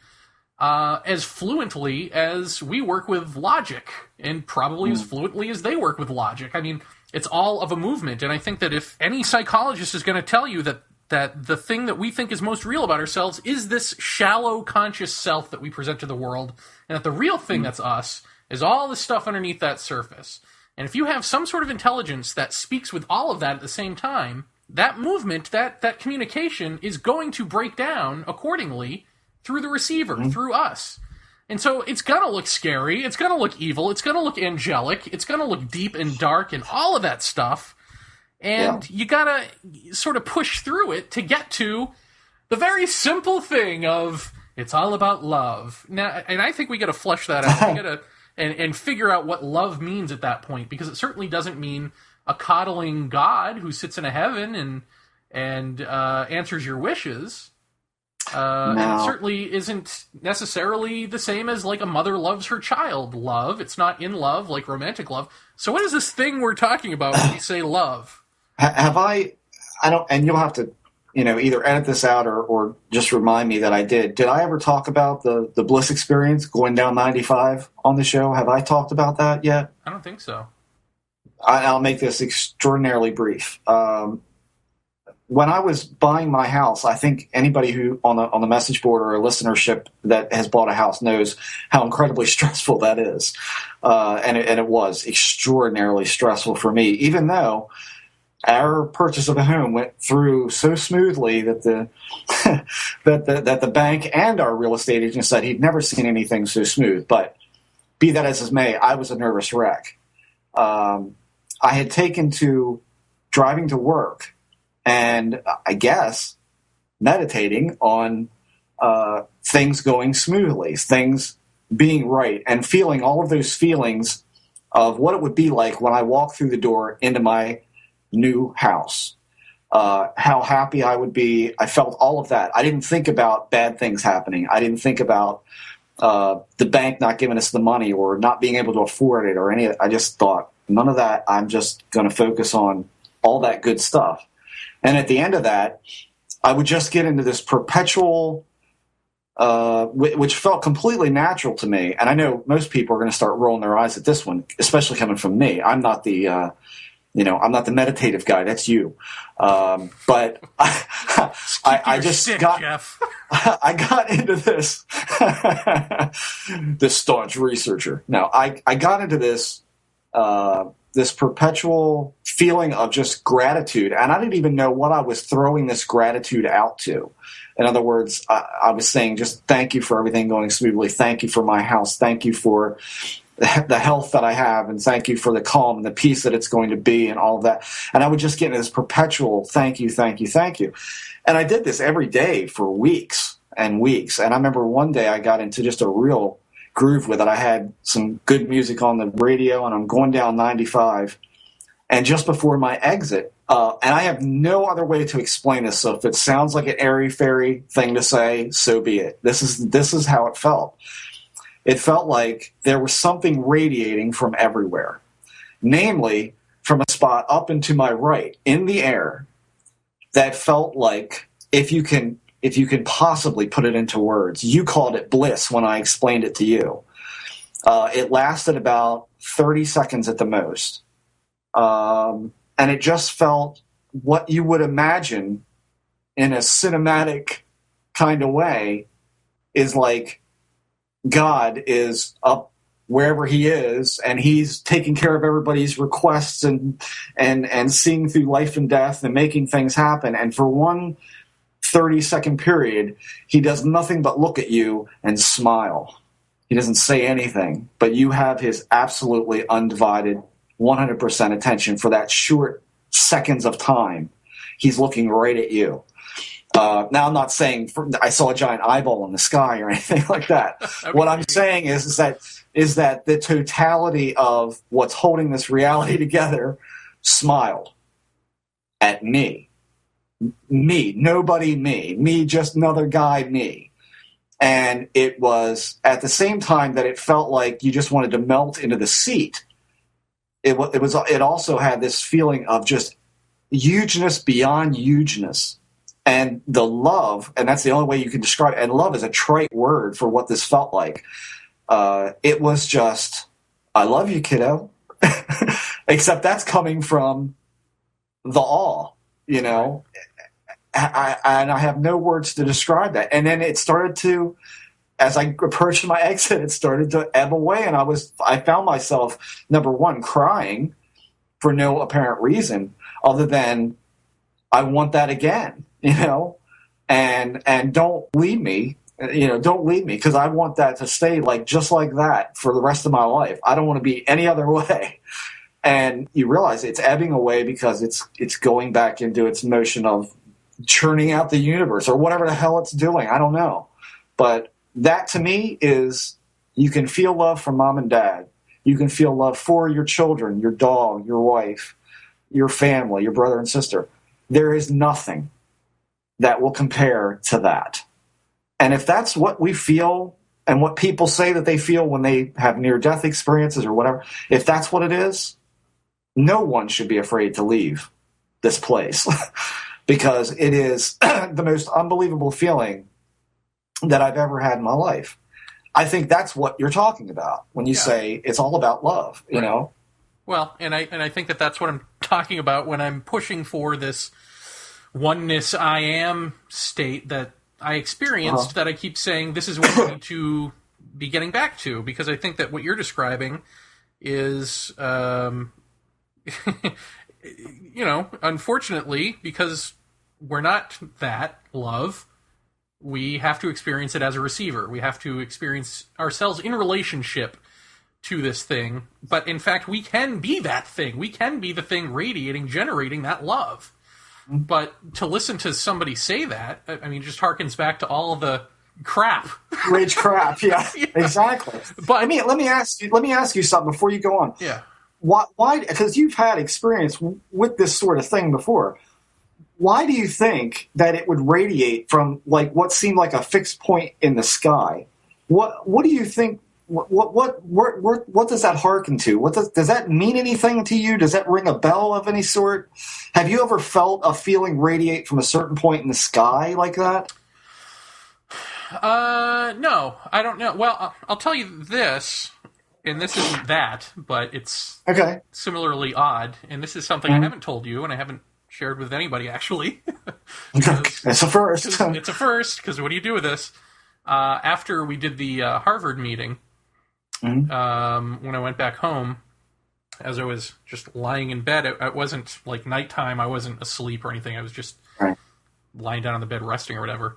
as fluently as we work with logic, and probably as fluently as they work with logic. I mean, it's all of a movement, and I think that if any psychologist is going to tell you that the thing that we think is most real about ourselves is this shallow, conscious self that we present to the world, and that the real thing that's us is all the stuff underneath that surface. And if you have some sort of intelligence that speaks with all of that at the same time, that movement, that communication is going to break down accordingly through the receiver, through us. And so it's going to look scary, it's going to look evil, it's going to look angelic, it's going to look deep and dark and all of that stuff. And you got to sort of push through it to get to the very simple thing of, it's all about love. Now, and I think we got to flesh that out. We got to and figure out what love means at that point, because it certainly doesn't mean a coddling God who sits in a heaven and answers your wishes. And it certainly isn't necessarily the same as like a mother loves her child love. It's not in love like romantic love. So what is this thing we're talking about when we say love? I don't, and you'll have to, either edit this out or just remind me that I did. Did I ever talk about the bliss experience going down 95 on the show? Have I talked about that yet? I don't think so. I'll make this extraordinarily brief. When I was buying my house, I think anybody who on the message board or a listenership that has bought a house knows how incredibly stressful that is. And it was extraordinarily stressful for me, even though our purchase of a home went through so smoothly that the bank and our real estate agent said he'd never seen anything so smooth. But be that as it may, I was a nervous wreck. I had taken to driving to work and I guess meditating on things going smoothly, things being right, and feeling all of those feelings of what it would be like when I walk through the door into my new house. How happy I would be. I felt all of that. I didn't think about bad things happening. I didn't think about the bank not giving us the money or not being able to afford it or any of it. I just thought, none of that. I'm just going to focus on all that good stuff. And at the end of that, I would just get into this perpetual, which felt completely natural to me. And I know most people are going to start rolling their eyes at this one, especially coming from me. I'm not the, I'm not the meditative guy. That's you. But I just sick, got, Jeff. I got into this, this staunch researcher. Now I got into this, this perpetual feeling of just gratitude. And I didn't even know what I was throwing this gratitude out to. In other words, I was saying just thank you for everything going smoothly. Thank you for my house. Thank you for the health that I have, and thank you for the calm and the peace that it's going to be and all of that. And I would just get into this perpetual thank you, thank you, thank you. And I did this every day for weeks and weeks. And I remember one day I got into just a real groove with it. I had some good music on the radio, and I'm going down 95. And just before my exit, and I have no other way to explain this, so if it sounds like an airy-fairy thing to say, so be it. This is how it felt. It felt like there was something radiating from everywhere, namely from a spot up and to my right in the air that felt like, if you can possibly put it into words, you called it bliss when I explained it to you. It lasted about 30 seconds at the most. And it just felt what you would imagine in a cinematic kind of way is like God is up wherever he is, and he's taking care of everybody's requests and seeing through life and death and making things happen. And for one 30-second period, he does nothing but look at you and smile. He doesn't say anything, but you have his absolutely undivided 100% attention for that short seconds of time. He's looking right at you. Now, I'm not saying I saw a giant eyeball in the sky or anything like that. What I'm saying is that the totality of what's holding this reality together smiled at me. Me, nobody me, just another guy, me. And it was at the same time that it felt like you just wanted to melt into the seat. It also had this feeling of just hugeness beyond hugeness. And the love, and that's the only way you can describe it, and love is a trite word for what this felt like. It was just, I love you, kiddo. Except that's coming from the awe, you know. And I have no words to describe that. And then it started to, as I approached my exit, it started to ebb away. And I found myself, number one, crying for no apparent reason other than I want that again, you know, and don't leave me, because I want that to stay just like that for the rest of my life. I don't want to be any other way. And you realize it's ebbing away because it's going back into its motion of churning out the universe or whatever the hell it's doing. I don't know. But that to me is, you can feel love from mom and dad. You can feel love for your children, your dog, your wife, your family, your brother and sister. There is nothing that will compare to that. And if that's what we feel and what people say that they feel when they have near-death experiences or whatever, if that's what it is, no one should be afraid to leave this place because it is the most unbelievable feeling that I've ever had in my life. I think that's what you're talking about when you say it's all about love, you know? Well, and I think that's what I'm talking about when I'm pushing for this oneness I am state that I experienced, that I keep saying this is what we need to be getting back to, because I think that what you're describing is, unfortunately, because we're not that love, we have to experience it as a receiver. We have to experience ourselves in relationship to this thing. But in fact, we can be that thing. We can be the thing radiating, generating that love. But to listen to somebody say that, I mean, just harkens back to all the crap. Rage crap, yeah, exactly. But let me ask you something before you go on. Yeah. Why? Because you've had experience with this sort of thing before. Why do you think that it would radiate from like what seemed like a fixed point in the sky? What do you think? What does that hearken to? Does that mean anything to you? Does that ring a bell of any sort? Have you ever felt a feeling radiate from a certain point in the sky like that? No, I don't know. Well, I'll tell you this, and this isn't that, but it's similarly odd, and this is something I haven't told you, and I haven't shared with anybody, actually. It's a first. It's a first, because what do you do with this? After we did the Harvard meeting, when I went back home, as I was just lying in bed, it wasn't like nighttime, I wasn't asleep or anything, I was just lying down on the bed resting or whatever.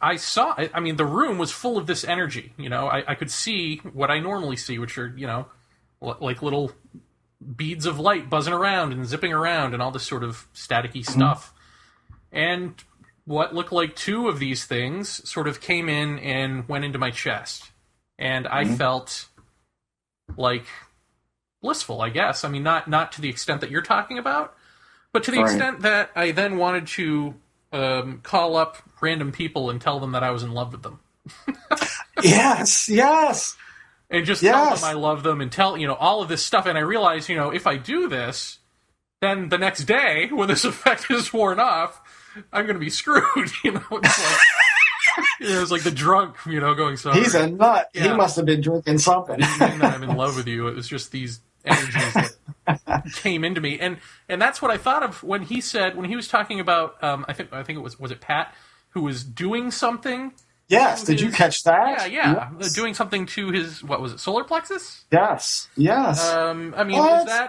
I saw, I mean, the room was full of this energy, you know, I could see what I normally see, which are, you know, like little beads of light buzzing around and zipping around and all this sort of staticky stuff. And what looked like two of these things sort of came in and went into my chest. And I felt like blissful, I guess. I mean, not to the extent that you're talking about, but to the extent that I then wanted to call up random people and tell them that I was in love with them. Yes. And just tell them I love them and tell, you know, all of this stuff. And I realized, you know, if I do this, then the next day, when this effect is worn off, I'm going to be screwed, you know. It's like the drunk, you know, going, so he's a nut. Yeah. He must have been drinking something. It didn't mean that I'm in love with you. It was just these energies that came into me. And that's what I thought of when he was talking about, I think it was it Pat, who was doing something? Yes. Did you catch that? Yeah. Yes. Doing something to his, what was it, solar plexus? Yes. I mean,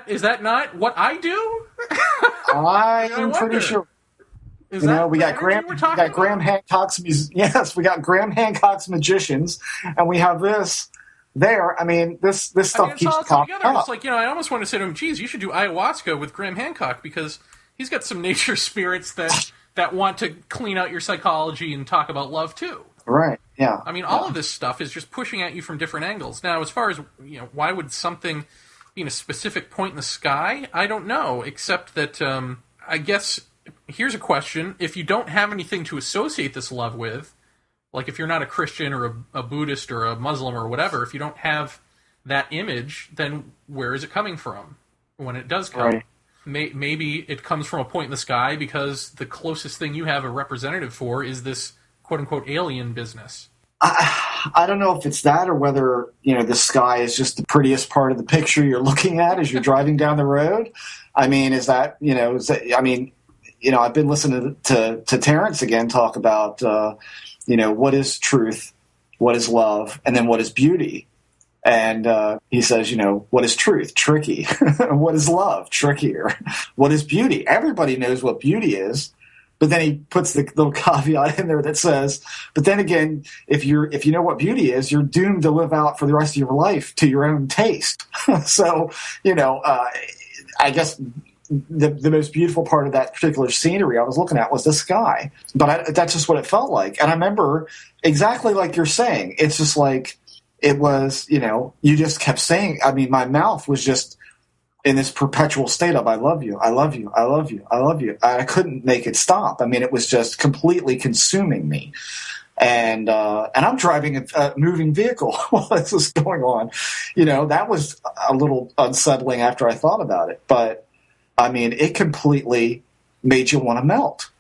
is that not what I do? I'm pretty sure. We got Graham Hancock's we got Graham Hancock's magicians, and we have this there. I mean, this stuff keeps popping up. It's like, you know, I almost want to say to him, geez, you should do ayahuasca with Graham Hancock, because he's got some nature spirits that want to clean out your psychology and talk about love too. Right. Yeah. I mean, all of this stuff is just pushing at you from different angles. Now, as far as, you know, why would something be in a specific point in the sky? I don't know, except that I guess here's a question. If you don't have anything to associate this love with, like if you're not a Christian or a Buddhist or a Muslim or whatever, if you don't have that image, then where is it coming from when it does come? Right. Maybe it comes from a point in the sky because the closest thing you have a representative for is this quote-unquote alien business. I don't know if it's that or whether, you know, the sky is just the prettiest part of the picture you're looking at as you're driving down the road. I mean, I've been listening to Terrence again talk about, what is truth, what is love, and then what is beauty. And he says, what is truth? Tricky. What is love? Trickier. What is beauty? Everybody knows what beauty is. But then he puts the little caveat in there that says, but then again, if you know what beauty is, you're doomed to live out for the rest of your life to your own taste. So, I guess the most beautiful part of that particular scenery I was looking at was the sky. But that's just what it felt like. And I remember exactly like you're saying. It's just like it was, you just kept saying, I mean, my mouth was just in this perpetual state of I love you, I love you, I love you, I love you. I couldn't make it stop. I mean, it was just completely consuming me. And I'm driving a moving vehicle while this was going on. That was a little unsettling after I thought about it. But, I mean, it completely made you want to melt.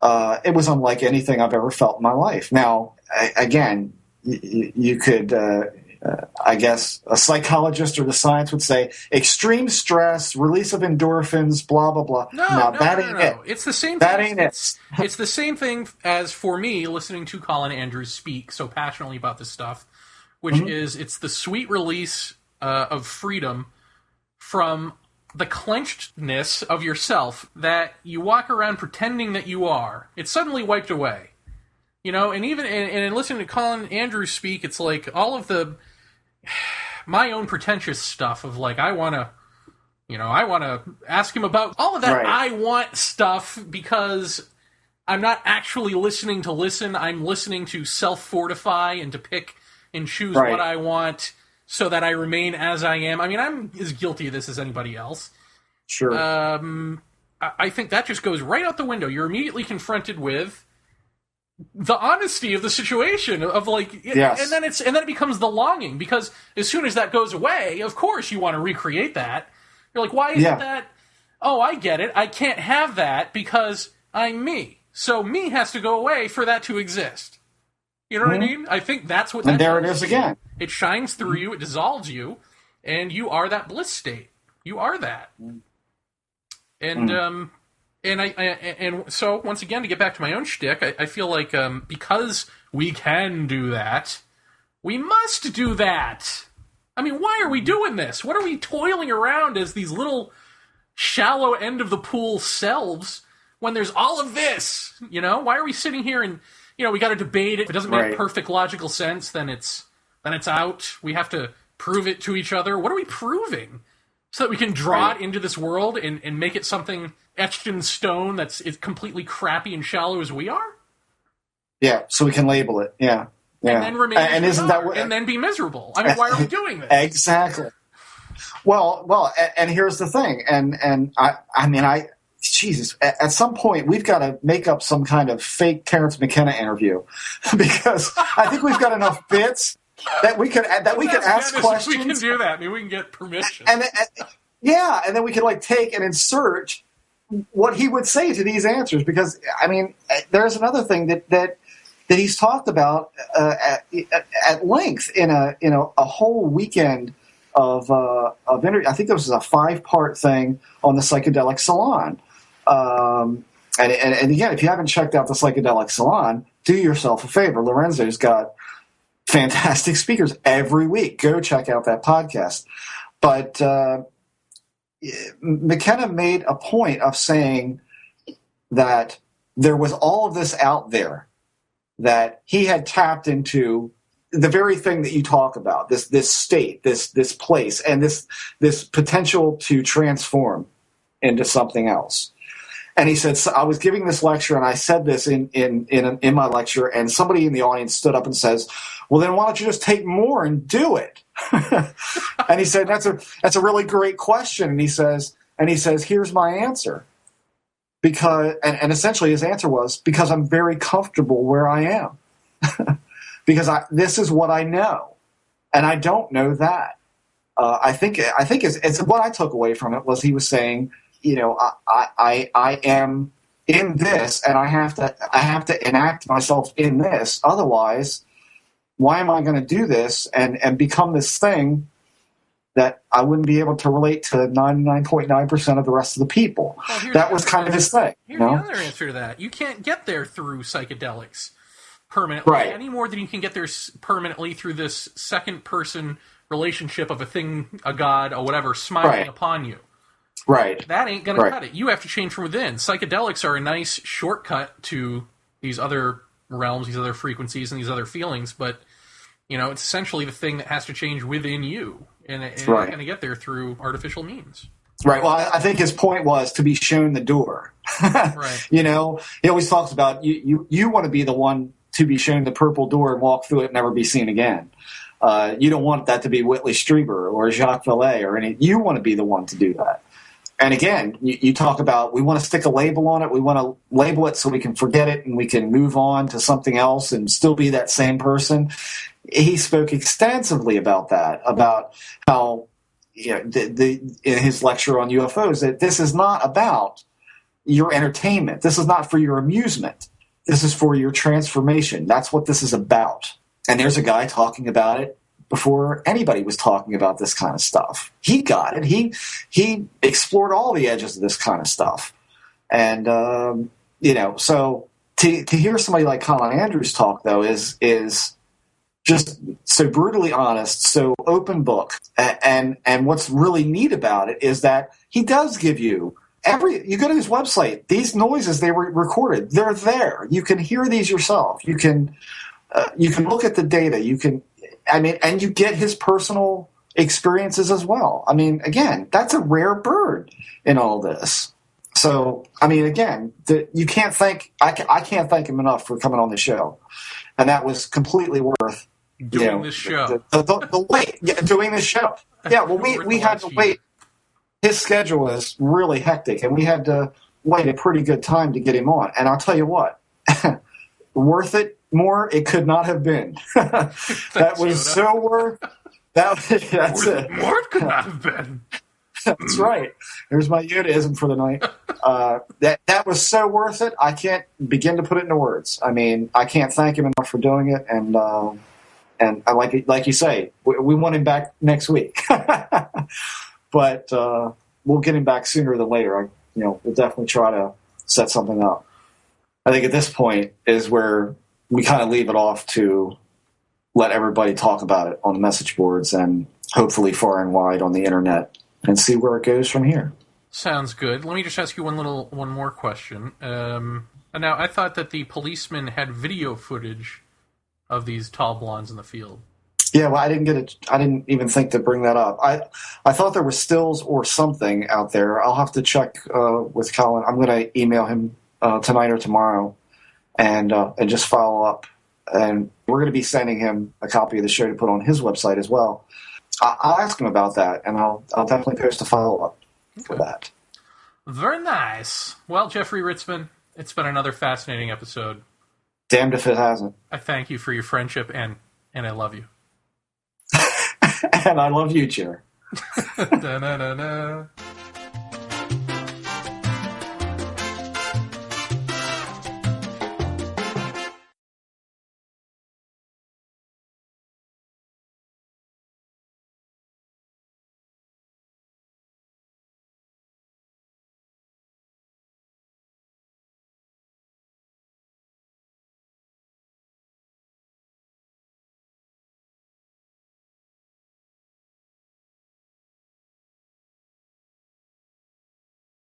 It was unlike anything I've ever felt in my life. Now, again, you could... I guess a psychologist or the science would say extreme stress, release of endorphins, blah, blah, blah. No. It. It's the same that thing. Ain't it. It's the same thing as for me listening to Colin Andrews speak so passionately about this stuff, which is it's the sweet release of freedom from the clenchedness of yourself that you walk around pretending that you are. It's suddenly wiped away. And even in listening to Colin Andrews speak, it's like all of my own pretentious stuff of like, I want to I want to ask him about all of that Right. I want stuff because I'm not actually listening to listen. I'm listening to self-fortify and to pick and choose Right. what I want so that I remain as I am. I mean, I'm as guilty of this as anybody else. Sure. I think that just goes right out the window. You're immediately confronted with the honesty of the situation of like, Yes. and then it becomes the longing, because as soon as that goes away, of course you want to recreate that. You're like, why isn't that? Oh, I get it. I can't have that because I'm me. So me has to go away for that to exist. You know what I mean? I think that's what. And there it is again. It shines through you. It dissolves you, and you are that bliss state. You are that. And and so once again, to get back to my own shtick, I feel like because we can do that, we must do that. I mean, why are we doing this? What are we toiling around as these little shallow end of the pool selves when there's all of this? Why are we sitting here and we got to debate it? If it doesn't make perfect logical sense, then it's out. We have to prove it to each other. What are we proving? So that we can draw it into this world and make it something etched in stone that's as completely crappy and shallow as we are? Yeah, so we can label it. Yeah. And then remain and isn't that and then be miserable. I mean, why are we doing this? Exactly. Well, and here's the thing, and I Jesus, at some point we've got to make up some kind of fake Terrence McKenna interview because I think we've got enough bits that we could ask questions. We can do that. Maybe we can get permission. And then we could take and insert what he would say to these answers, because I mean, there's another thing that he's talked about at length in a whole weekend of interview. I think this was a 5-part thing on the Psychedelic Salon. And again, if you haven't checked out the Psychedelic Salon, do yourself a favor. Lorenzo's got fantastic speakers every week. Go check out that podcast. But McKenna made a point of saying that there was all of this out there that he had tapped into, the very thing that you talk about, this state, this place, and this potential to transform into something else. And he said, so I was giving this lecture, and I said this in my lecture, and somebody in the audience stood up and says, "Well, then why don't you just take more and do it?" And he said, "That's a really great question." And he says, "Here's my answer." Because and essentially his answer was, because I'm very comfortable where I am. Because this is what I know, and I don't know that. I think it's what I took away from it was he was saying, I am in this, and I have to enact myself in this. Otherwise, why am I going to do this and become this thing that I wouldn't be able to relate to 99.9% of the rest of the people? Well, that was kind of his thing. Here's the other answer to that. You can't get there through psychedelics permanently, any more than you can get there permanently through this second-person relationship of a thing, a god, or whatever, smiling upon you. Right. That ain't going to cut it. You have to change from within. Psychedelics are a nice shortcut to these other realms, these other frequencies, and these other feelings, but it's essentially the thing that has to change within you, and it's not going to get there through artificial means. Right. Well, I think his point was to be shown the door. Right. He always talks about you want to be the one to be shown the purple door and walk through it and never be seen again. You don't want that to be Whitley Strieber or Jacques Vallée or any. You want to be the one to do that. And again, you talk about we want to stick a label on it. We want to label it so we can forget it and we can move on to something else and still be that same person. He spoke extensively about that, about how in his lecture on UFOs that this is not about your entertainment. This is not for your amusement. This is for your transformation. That's what this is about. And there's a guy talking about it before anybody was talking about this kind of stuff. He got it. He explored all the edges of this kind of stuff. And, so to hear somebody like Colin Andrews talk, though, is just so brutally honest, so open book. And what's really neat about it is that he does give you you go to his website, these noises they were recorded, they're there. You can hear these yourself. You can look at the data. And you get his personal experiences as well. I mean, again, that's a rare bird in all this. So, I mean, again, you can't thank I can't thank him enough for coming on the show, and that was completely worth Doing this show. The wait, doing this show. Yeah, well, we had to wait. His schedule is really hectic, and we had to wait a pretty good time to get him on. And I'll tell you what, worth it more it could not have been. That was so worth. That's it. More it could not have been. That's right. There's my Yodaism for the night. That was so worth it. I can't begin to put it into words. I mean, I can't thank him enough for doing it. And I like you say, we want him back next week. But we'll get him back sooner than later. We'll definitely try to set something up. I think at this point is where we kind of leave it off to let everybody talk about it on the message boards and hopefully far and wide on the internet and see where it goes from here. Sounds good. Let me just ask you one more question. Now, I thought that the policeman had video footage of these tall blondes in the field. Yeah, well, I didn't even think to bring that up. I thought there were stills or something out there. I'll have to check with Colin. I'm going to email him tonight or tomorrow and just follow up. And we're going to be sending him a copy of the show to put on his website as well. I'll ask him about that, and I'll definitely post a follow-up for that. Very nice. Well, Jeffrey Ritzman, it's been another fascinating episode. Damned if it hasn't. I thank you for your friendship, and I love you. And I love you, Jer. Da-na-na-na.